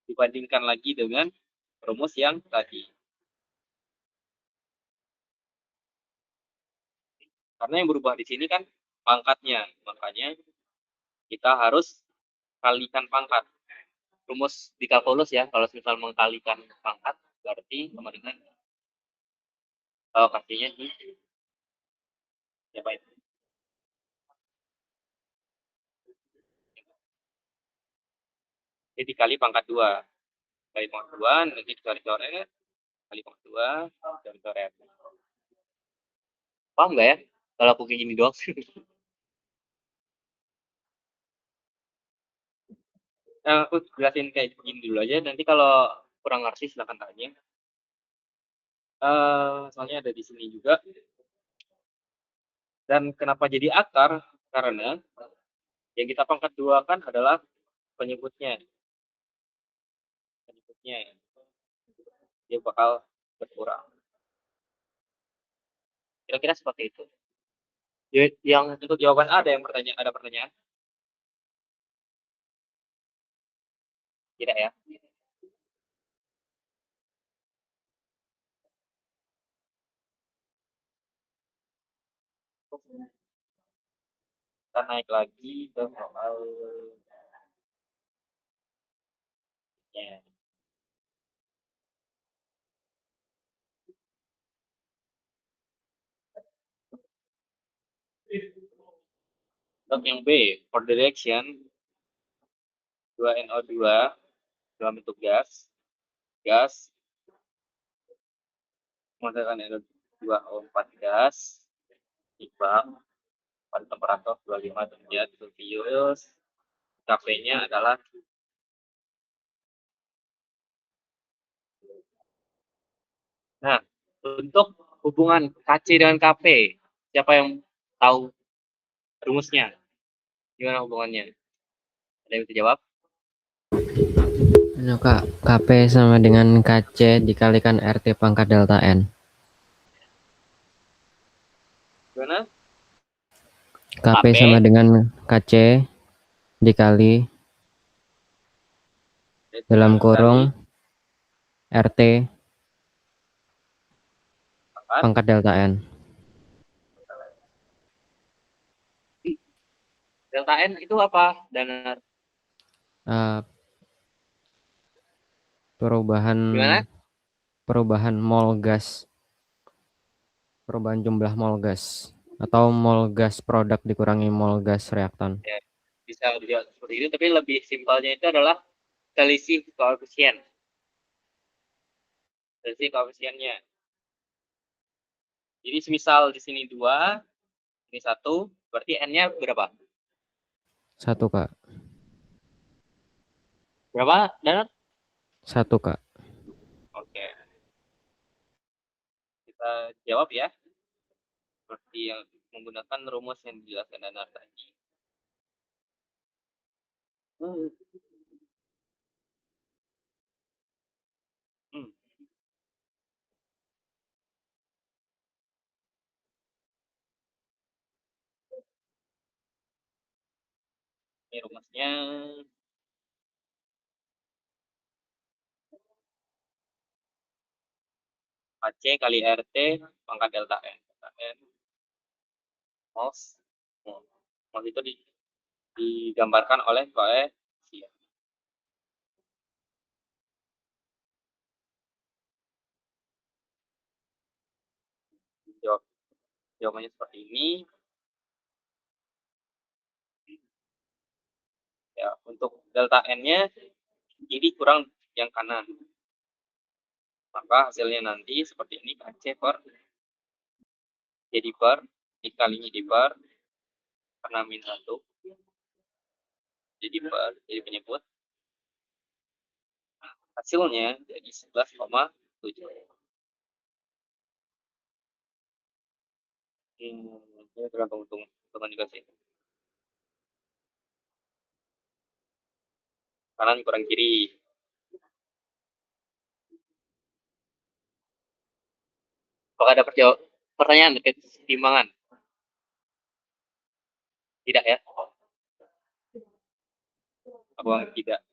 B: Dibandingkan lagi dengan rumus yang tadi. Karena yang berubah di sini kan pangkatnya, makanya kita harus kalikan pangkat. Rumus di kalkulus ya, kalau misal mengkalikan pangkat berarti sama dengan KC-nya di siapa itu? Jadi dikali pangkat 2. Kali pangkat 2, nanti dicoret-coret, kali pangkat 2, coret-coret. Paham nggak ya? Kalau aku kayak gini doang. Aku jelasin kayak gini dulu aja, nanti kalau kurang ngerti silahkan tanya. Soalnya ada di sini juga. Dan kenapa jadi akar? Karena yang kita pangkat 2 kan adalah penyebutnya. Dia bakal berkurang. Kira-kira seperti itu. Yang untuk jawaban ada pertanyaan? Tidak ya? Kita naik lagi ke soal ya. Untuk yang B, for the reaction 2NO2 dalam bentuk gas menghasilkan NO2O4 gas timbang pada temperatur 25 derajat Celcius. Kp-nya adalah nah, untuk hubungan Kc dengan Kp, siapa yang tahu rumusnya? Gimana hubungannya? Ada yang bisa jawab?
D: Nah, Kak, Kp sama dengan Kc dikalikan RT pangkat delta N.
B: Gimana?
D: Kp
B: Kp
D: sama dengan Kc dikali dalam kurung RT pangkat delta N.
B: Delta N itu apa? Dan gimana?
D: perubahan mol gas, perubahan jumlah mol gas atau mol gas produk dikurangi mol gas reaktan.
B: Ya, bisa dilihat seperti itu, tapi lebih simpelnya itu adalah selisih koefisien. Selisih koefisiennya. Jadi semisal di sini 2, ini 1, berarti N-nya berapa?
D: 1, Kak.
B: Berapa, Danat?
D: 1, Kak.
B: Oke. Kita jawab ya. Seperti yang menggunakan rumus yang dijelaskan Danat tadi. Ini rumusnya. AC kali RT pangkat delta N. Delta N. Mols. Mols itu digambarkan oleh koefisien. Jawabannya seperti ini. Ya, untuk delta N-nya ini kurang yang kanan. Maka hasilnya nanti seperti ini, Kc per jadi per dikalinya di per karena min 1 jadi per jadi penyebut hasilnya jadi 11,7. Ini tergantung hitungan juga sih. Kanan kurang kiri. Apakah ada pertanyaan terkait timbangan? Tidak ya? Apa tidak?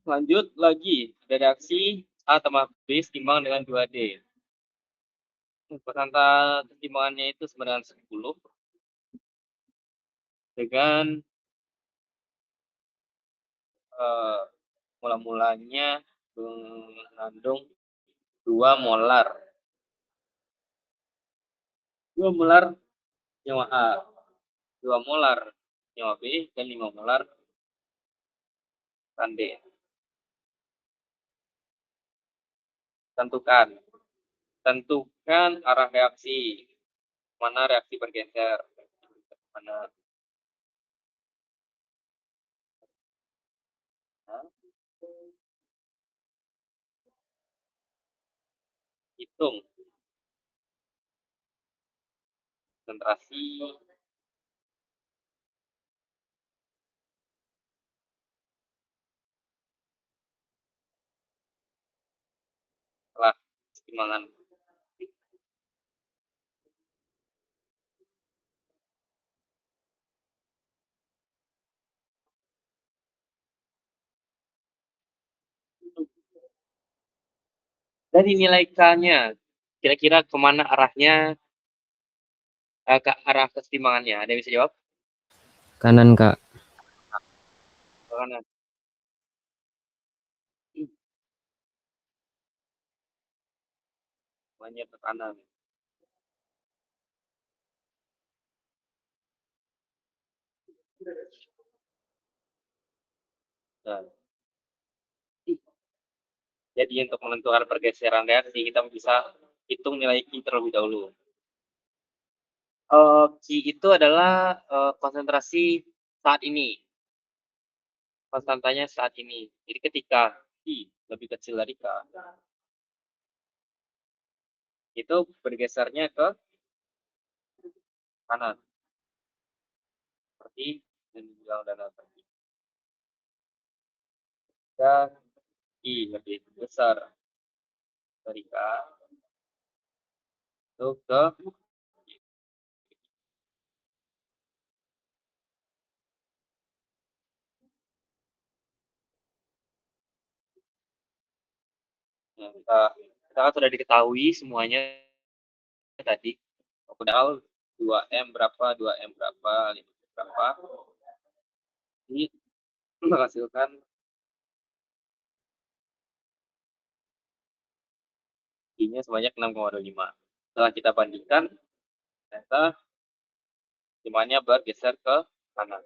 B: Lanjut lagi. Ada reaksi A tambah B setimbang dengan 2D. Persentase keseimbangannya itu sebenarnya 10 dengan mula-mulanya mengandung 2 molar. 2 molar nyawa A, 2 molar nyawa B, dan 5 molar ran D. Tentukan arah reaksi. Mana reaksi bergeser? Mana? Hitung konsentrasi setelah keseimbangan. Dari nilai K-nya, kira-kira kemana arahnya, ke arah kesetimbangannya? Ada yang bisa jawab?
D: Kanan, Kak.
B: Ke kanan. Banyak ke kanan. Nah, jadi untuk menentukan pergeseran reaksi, kita bisa hitung nilai Q terlebih dahulu. Q itu adalah, konsentrasi saat ini. Konstantanya saat ini. Jadi ketika Q lebih kecil dari K, itu bergesernya ke kanan. Seperti yang dibilang Dana tadi. Dan I lebih besar dari K, itu ke nah, kita kan sudah diketahui semuanya tadi. Padahal 2M berapa, 2M berapa, 5 berapa. Ini menghasilkan I-nya sebanyak 6,25. Setelah kita bandingkan, ternyata kesetimbangannya bergeser ke kanan.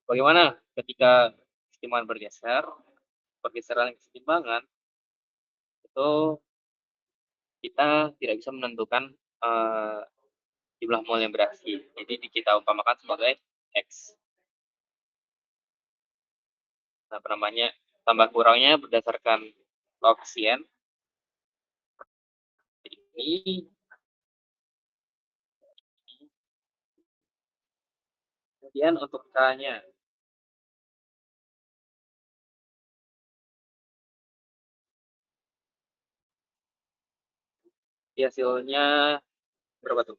B: Bagaimana ketika kesetimbangan bergeser? Pergeseran kesetimbangan itu kita tidak bisa menentukan jumlah mol yang bereaksi. Jadi kita umpamakan sebagai X. Nah, namanya tambah kurangnya berdasarkan koefisien. Ini kemudian untuk K-nya. Hasilnya berapa tuh?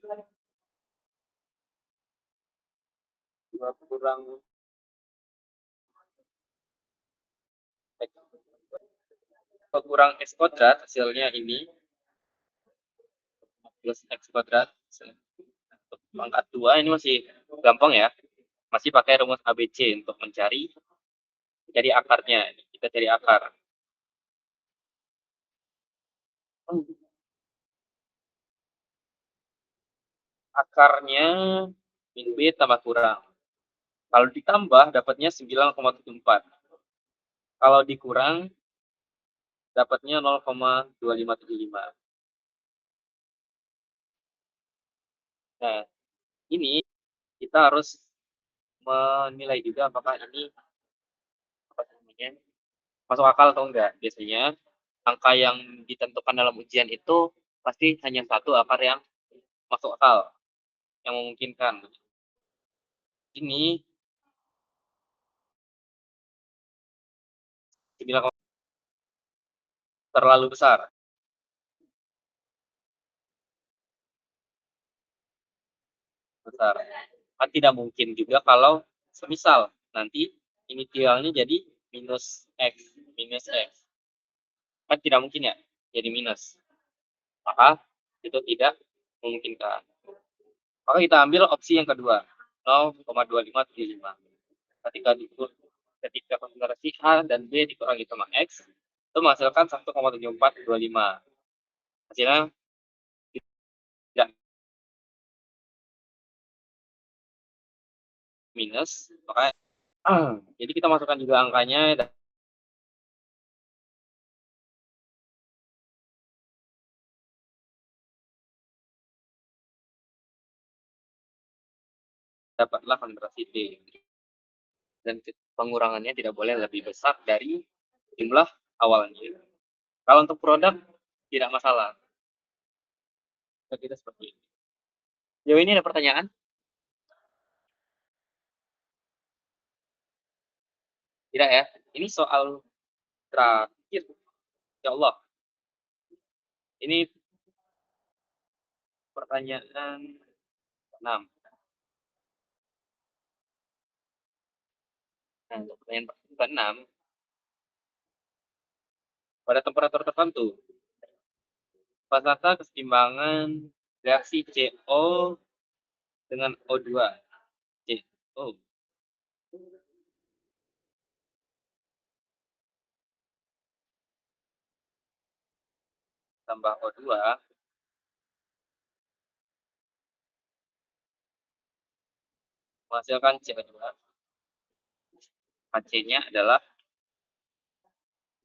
B: 2 kurang X. Kurang X kuadrat hasilnya ini plus X kuadrat. Untuk pangkat 2 ini masih gampang ya. Masih pakai rumus ABC untuk mencari akarnya. Kita cari akar. Akarnya min B tambah kurang. Kalau ditambah dapatnya 9,74. Kalau dikurang dapatnya 0,2575. Nah, ini kita harus menilai juga apakah ini masuk akal atau enggak. Biasanya angka yang ditentukan dalam ujian itu pasti hanya satu akar yang masuk akal, yang memungkinkan. Ini 9, terlalu besar. Kan tidak mungkin juga kalau semisal nanti inisialnya jadi minus X. Kan tidak mungkin ya jadi minus. Maka itu tidak memungkinkan. Maka kita ambil opsi yang kedua, 0,2575. Ketika konsentrasi A dan B dikurangi sama X, itu menghasilkan 1,7425. Hasilnya tidak minus, maka jadi kita masukkan juga angkanya dan dapatlah konsentrasi D. Dan pengurangannya tidak boleh lebih besar dari jumlah awalnya. Kalau untuk produk tidak masalah. Kita seperti ini. Jauh ini ada pertanyaan? Tidak ya? Ini soal terakhir. Ya Allah. Ini pertanyaan 6. Nah, pertanyaan ke-6. pada temperatur tertentu. Pasata keseimbangan reaksi CO dengan O2. CO tambah O2 menghasilkan CO2. Hc-nya adalah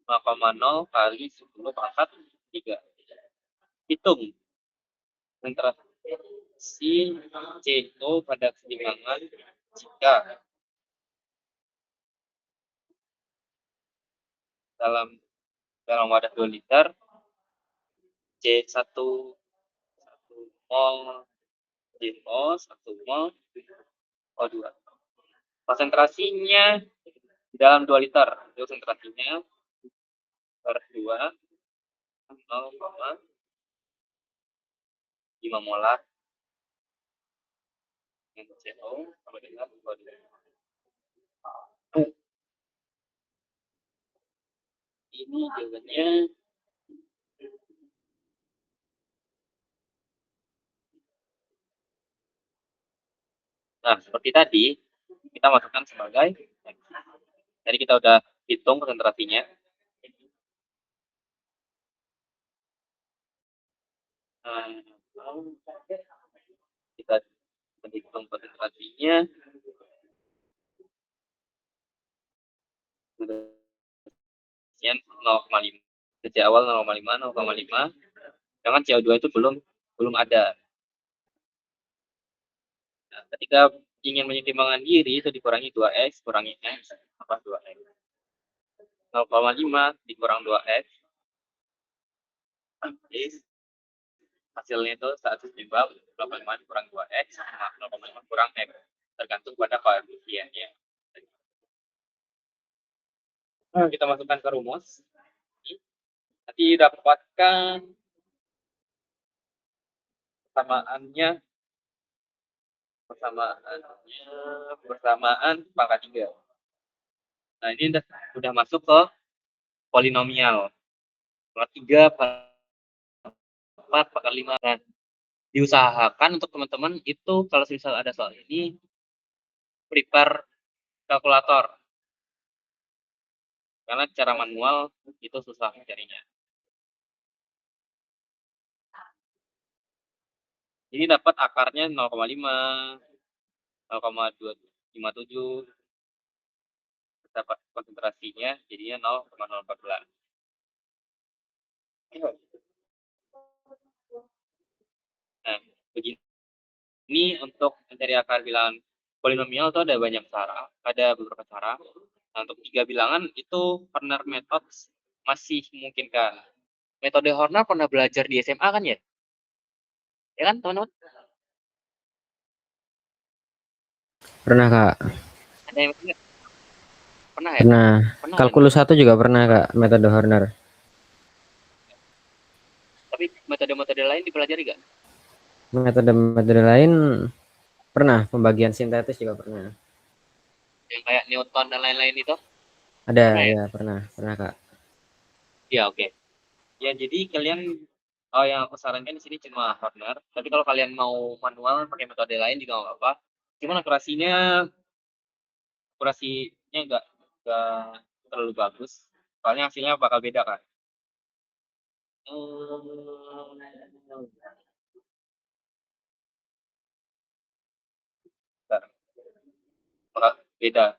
B: 5,0 kali 10 pangkat 3. Hitung konsentrasi CO pada keseimbangan jika dalam wadah 2 liter C1 mol CO 1 mol O2. Konsentrasinya di dalam 2 liter, konsentrasinya per 2 0,5 molar CO sama dengan O2. Ini jawabannya nah, seperti tadi kita masukkan sebagai tadi kita udah hitung konsentrasinya. Kita menghitung konsentrasinya. Sekian 0,5. Sejak awal 0,5, 0,5. Jangan CO2 itu belum ada. Nah, ketika ingin menyeimbangkan diri itu dikurangi 2x, kurangi x, apa 2x. 0,5 dikurang 2x. Hasilnya itu saat seimbang 0,5 dikurang 2x sama 0,5 kurang x. Tergantung pada koefisiennya. Nah, kita masukkan ke rumus. Nanti dapatkan persamaan pangkat 3. Nah, ini udah masuk ke polinomial. Pangkat 3, pangkat 4, pangkat 5. Dan diusahakan untuk teman-teman itu kalau misal ada soal ini prepare kalkulator. Karena cara manual itu susah mencarinya. Ini dapat akarnya 0,5, 0,257. Dapat konsentrasinya jadinya 0,014. Nah, begini untuk mencari akar bilangan polinomial itu ada banyak cara, ada beberapa cara. Nah, untuk 3 bilangan itu Horner method masih memungkinkan. Metode Horner pernah belajar di SMA kan ya? Ya kan, teman-teman?
D: Pernah, Kak.
B: Ada yang ingat? Pernah ya?
D: Pernah.
B: Pernah
D: Kalkulus
B: kan?
D: 1 juga pernah, Kak, metode Horner.
B: Tapi metode-metode lain dipelajari nggak?
D: Metode lain pernah, pembagian sintetis juga pernah.
B: Yang kayak Newton dan lain-lain itu?
D: Ada,
B: Pernah ya?
D: ya, pernah, Kak.
B: Ya, oke. Ya, jadi kalian yang aku sarankan di sini cuma Horner. Tapi kalau kalian mau manual pakai metode lain juga nggak apa-apa. Cuman akurasinya nggak terlalu bagus. Soalnya hasilnya bakal beda kan. Bakal beda.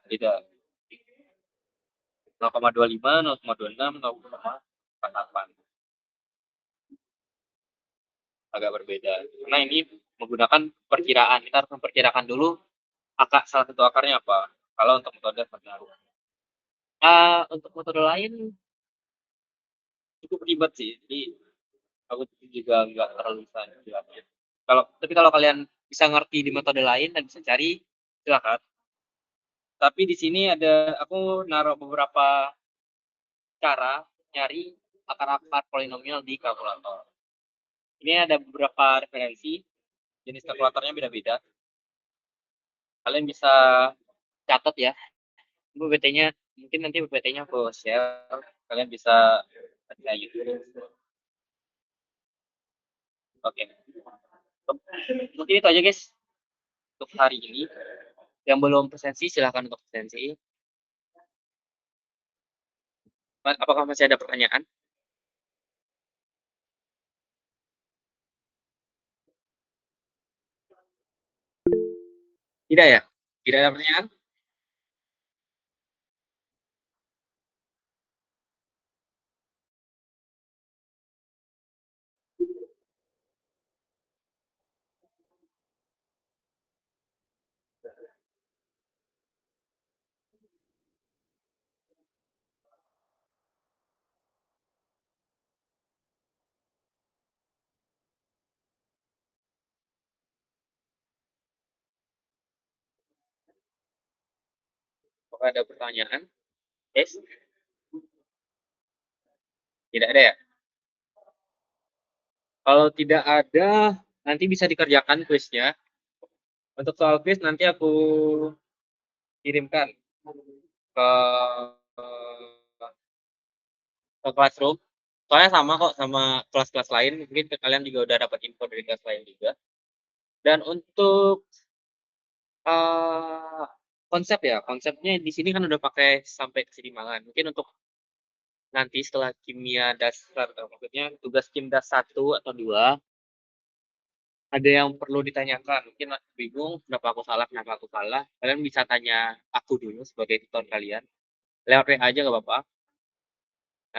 B: 0,25, 0,26, 0,48. Agak berbeda. Karena ini menggunakan perkiraan. Kita harus memperkirakan dulu salah satu akarnya apa. Kalau untuk metode Horner. Untuk metode lain cukup ribet sih. Jadi aku juga nggak terlalu bisa jelasin. Tapi kalau kalian bisa ngerti di metode lain dan bisa cari, silakan. Tapi di sini aku naruh beberapa cara nyari akar-akar polinomial di kalkulator. Ini ada beberapa referensi, jenis kalkulatornya beda-beda. Kalian bisa catat ya. PPT-nya mungkin nanti PPT-nya aku share. Kalian bisa Kayak gitu. Oke. Mungkin itu aja guys untuk hari ini. Yang belum presensi silahkan untuk presensi. Apakah masih ada pertanyaan? Tidak ya? Tidak ada pertanyaan? Apakah ada pertanyaan? Yes? Tidak ada ya? Kalau tidak ada, nanti bisa dikerjakan kuisnya. Untuk soal kuis nanti aku kirimkan ke Classroom. Soalnya sama kok sama kelas-kelas lain. Mungkin kalian juga udah dapat info dari kelas lain juga. Dan untuk konsep ya, konsepnya di sini kan udah pakai sampai keseimbangan. Mungkin untuk nanti setelah kimia dasar, maksudnya tugas kimdas 1 atau 2, ada yang perlu ditanyakan. Mungkin masih bingung kenapa aku salah. Kalian bisa tanya aku dulu sebagai tutor kalian. Lewat WA aja nggak apa-apa.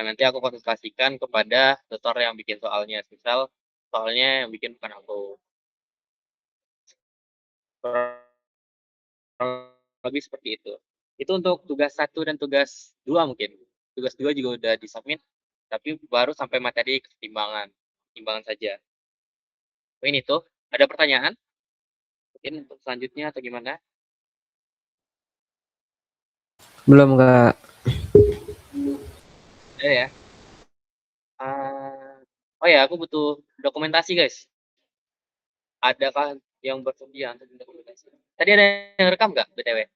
B: Nah, nanti aku konsultasikan kepada tutor yang bikin soalnya. Misal soalnya yang bikin bukan aku. Lebih seperti itu. Itu untuk tugas 1 dan tugas 2 mungkin. Tugas 2 juga udah disubmit, tapi baru sampai materi keseimbangan. Keseimbangan saja. Mungkin itu. Ada pertanyaan? Mungkin untuk selanjutnya atau gimana?
D: Belum, Kak.
B: Ada ya? Oh ya, aku butuh dokumentasi, guys. Adakah yang bersedia untuk dokumentasi? Tadi ada yang rekam nggak, BTW?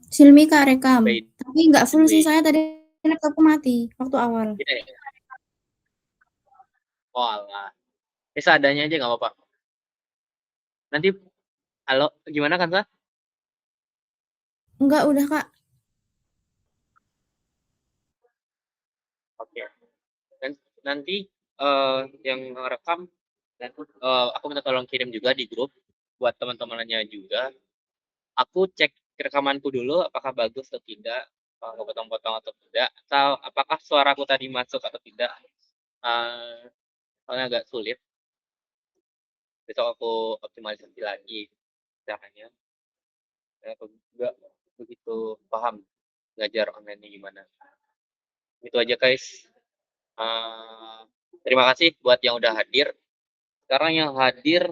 C: Silmi Kak rekam,
B: Baik.
C: tapi nggak full sih,
B: Baik.
C: saya tadi laptopku mati waktu awal.
B: Tidak ya? Oh alah. Seadanya aja nggak apa-apa. Nanti, halo, gimana kan, Sa?
C: Enggak, udah Kak.
B: Oke. Dan nanti yang rekam, dan aku minta tolong kirim juga di grup buat teman-temannya juga. Aku cek rekamanku dulu apakah bagus atau tidak, aku potong-potong atau tidak, atau apakah suaraku tadi masuk atau tidak. Soalnya agak sulit. Besok aku optimalisasi lagi caranya. Aku juga begitu paham ngajar online-nya gimana. Itu aja guys. Terima kasih buat yang udah hadir. Sekarang yang hadir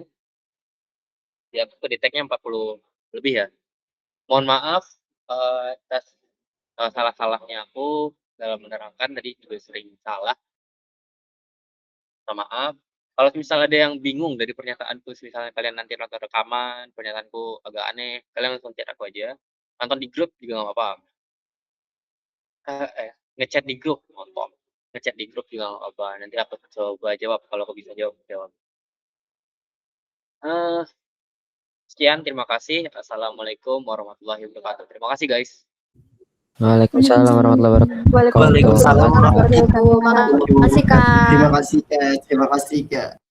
B: ya aku kedeteknya 40 lebih ya. Mohon maaf atas salah-salahnya aku dalam menerangkan, tadi juga sering salah. Minta maaf. Kalau misalnya ada yang bingung dari pernyataanku, misalnya kalian nanti nonton rekaman, pernyataanku agak aneh, kalian langsung chat aku aja. Nonton di grup juga nggak apa-apa. Ngechat di grup, nonton. Ngechat di grup juga nggak apa-apa. Nanti aku coba jawab, kalau aku bisa jawab. Sekian, terima kasih. Assalamualaikum warahmatullahi wabarakatuh. Terima kasih guys.
D: Waalaikumsalam warahmatullahi wabarakatuh.
E: Waalaikumsalam warahmatullahi wabarakatuh.
C: Terima kasih Kak.
H: Terima kasih Kak.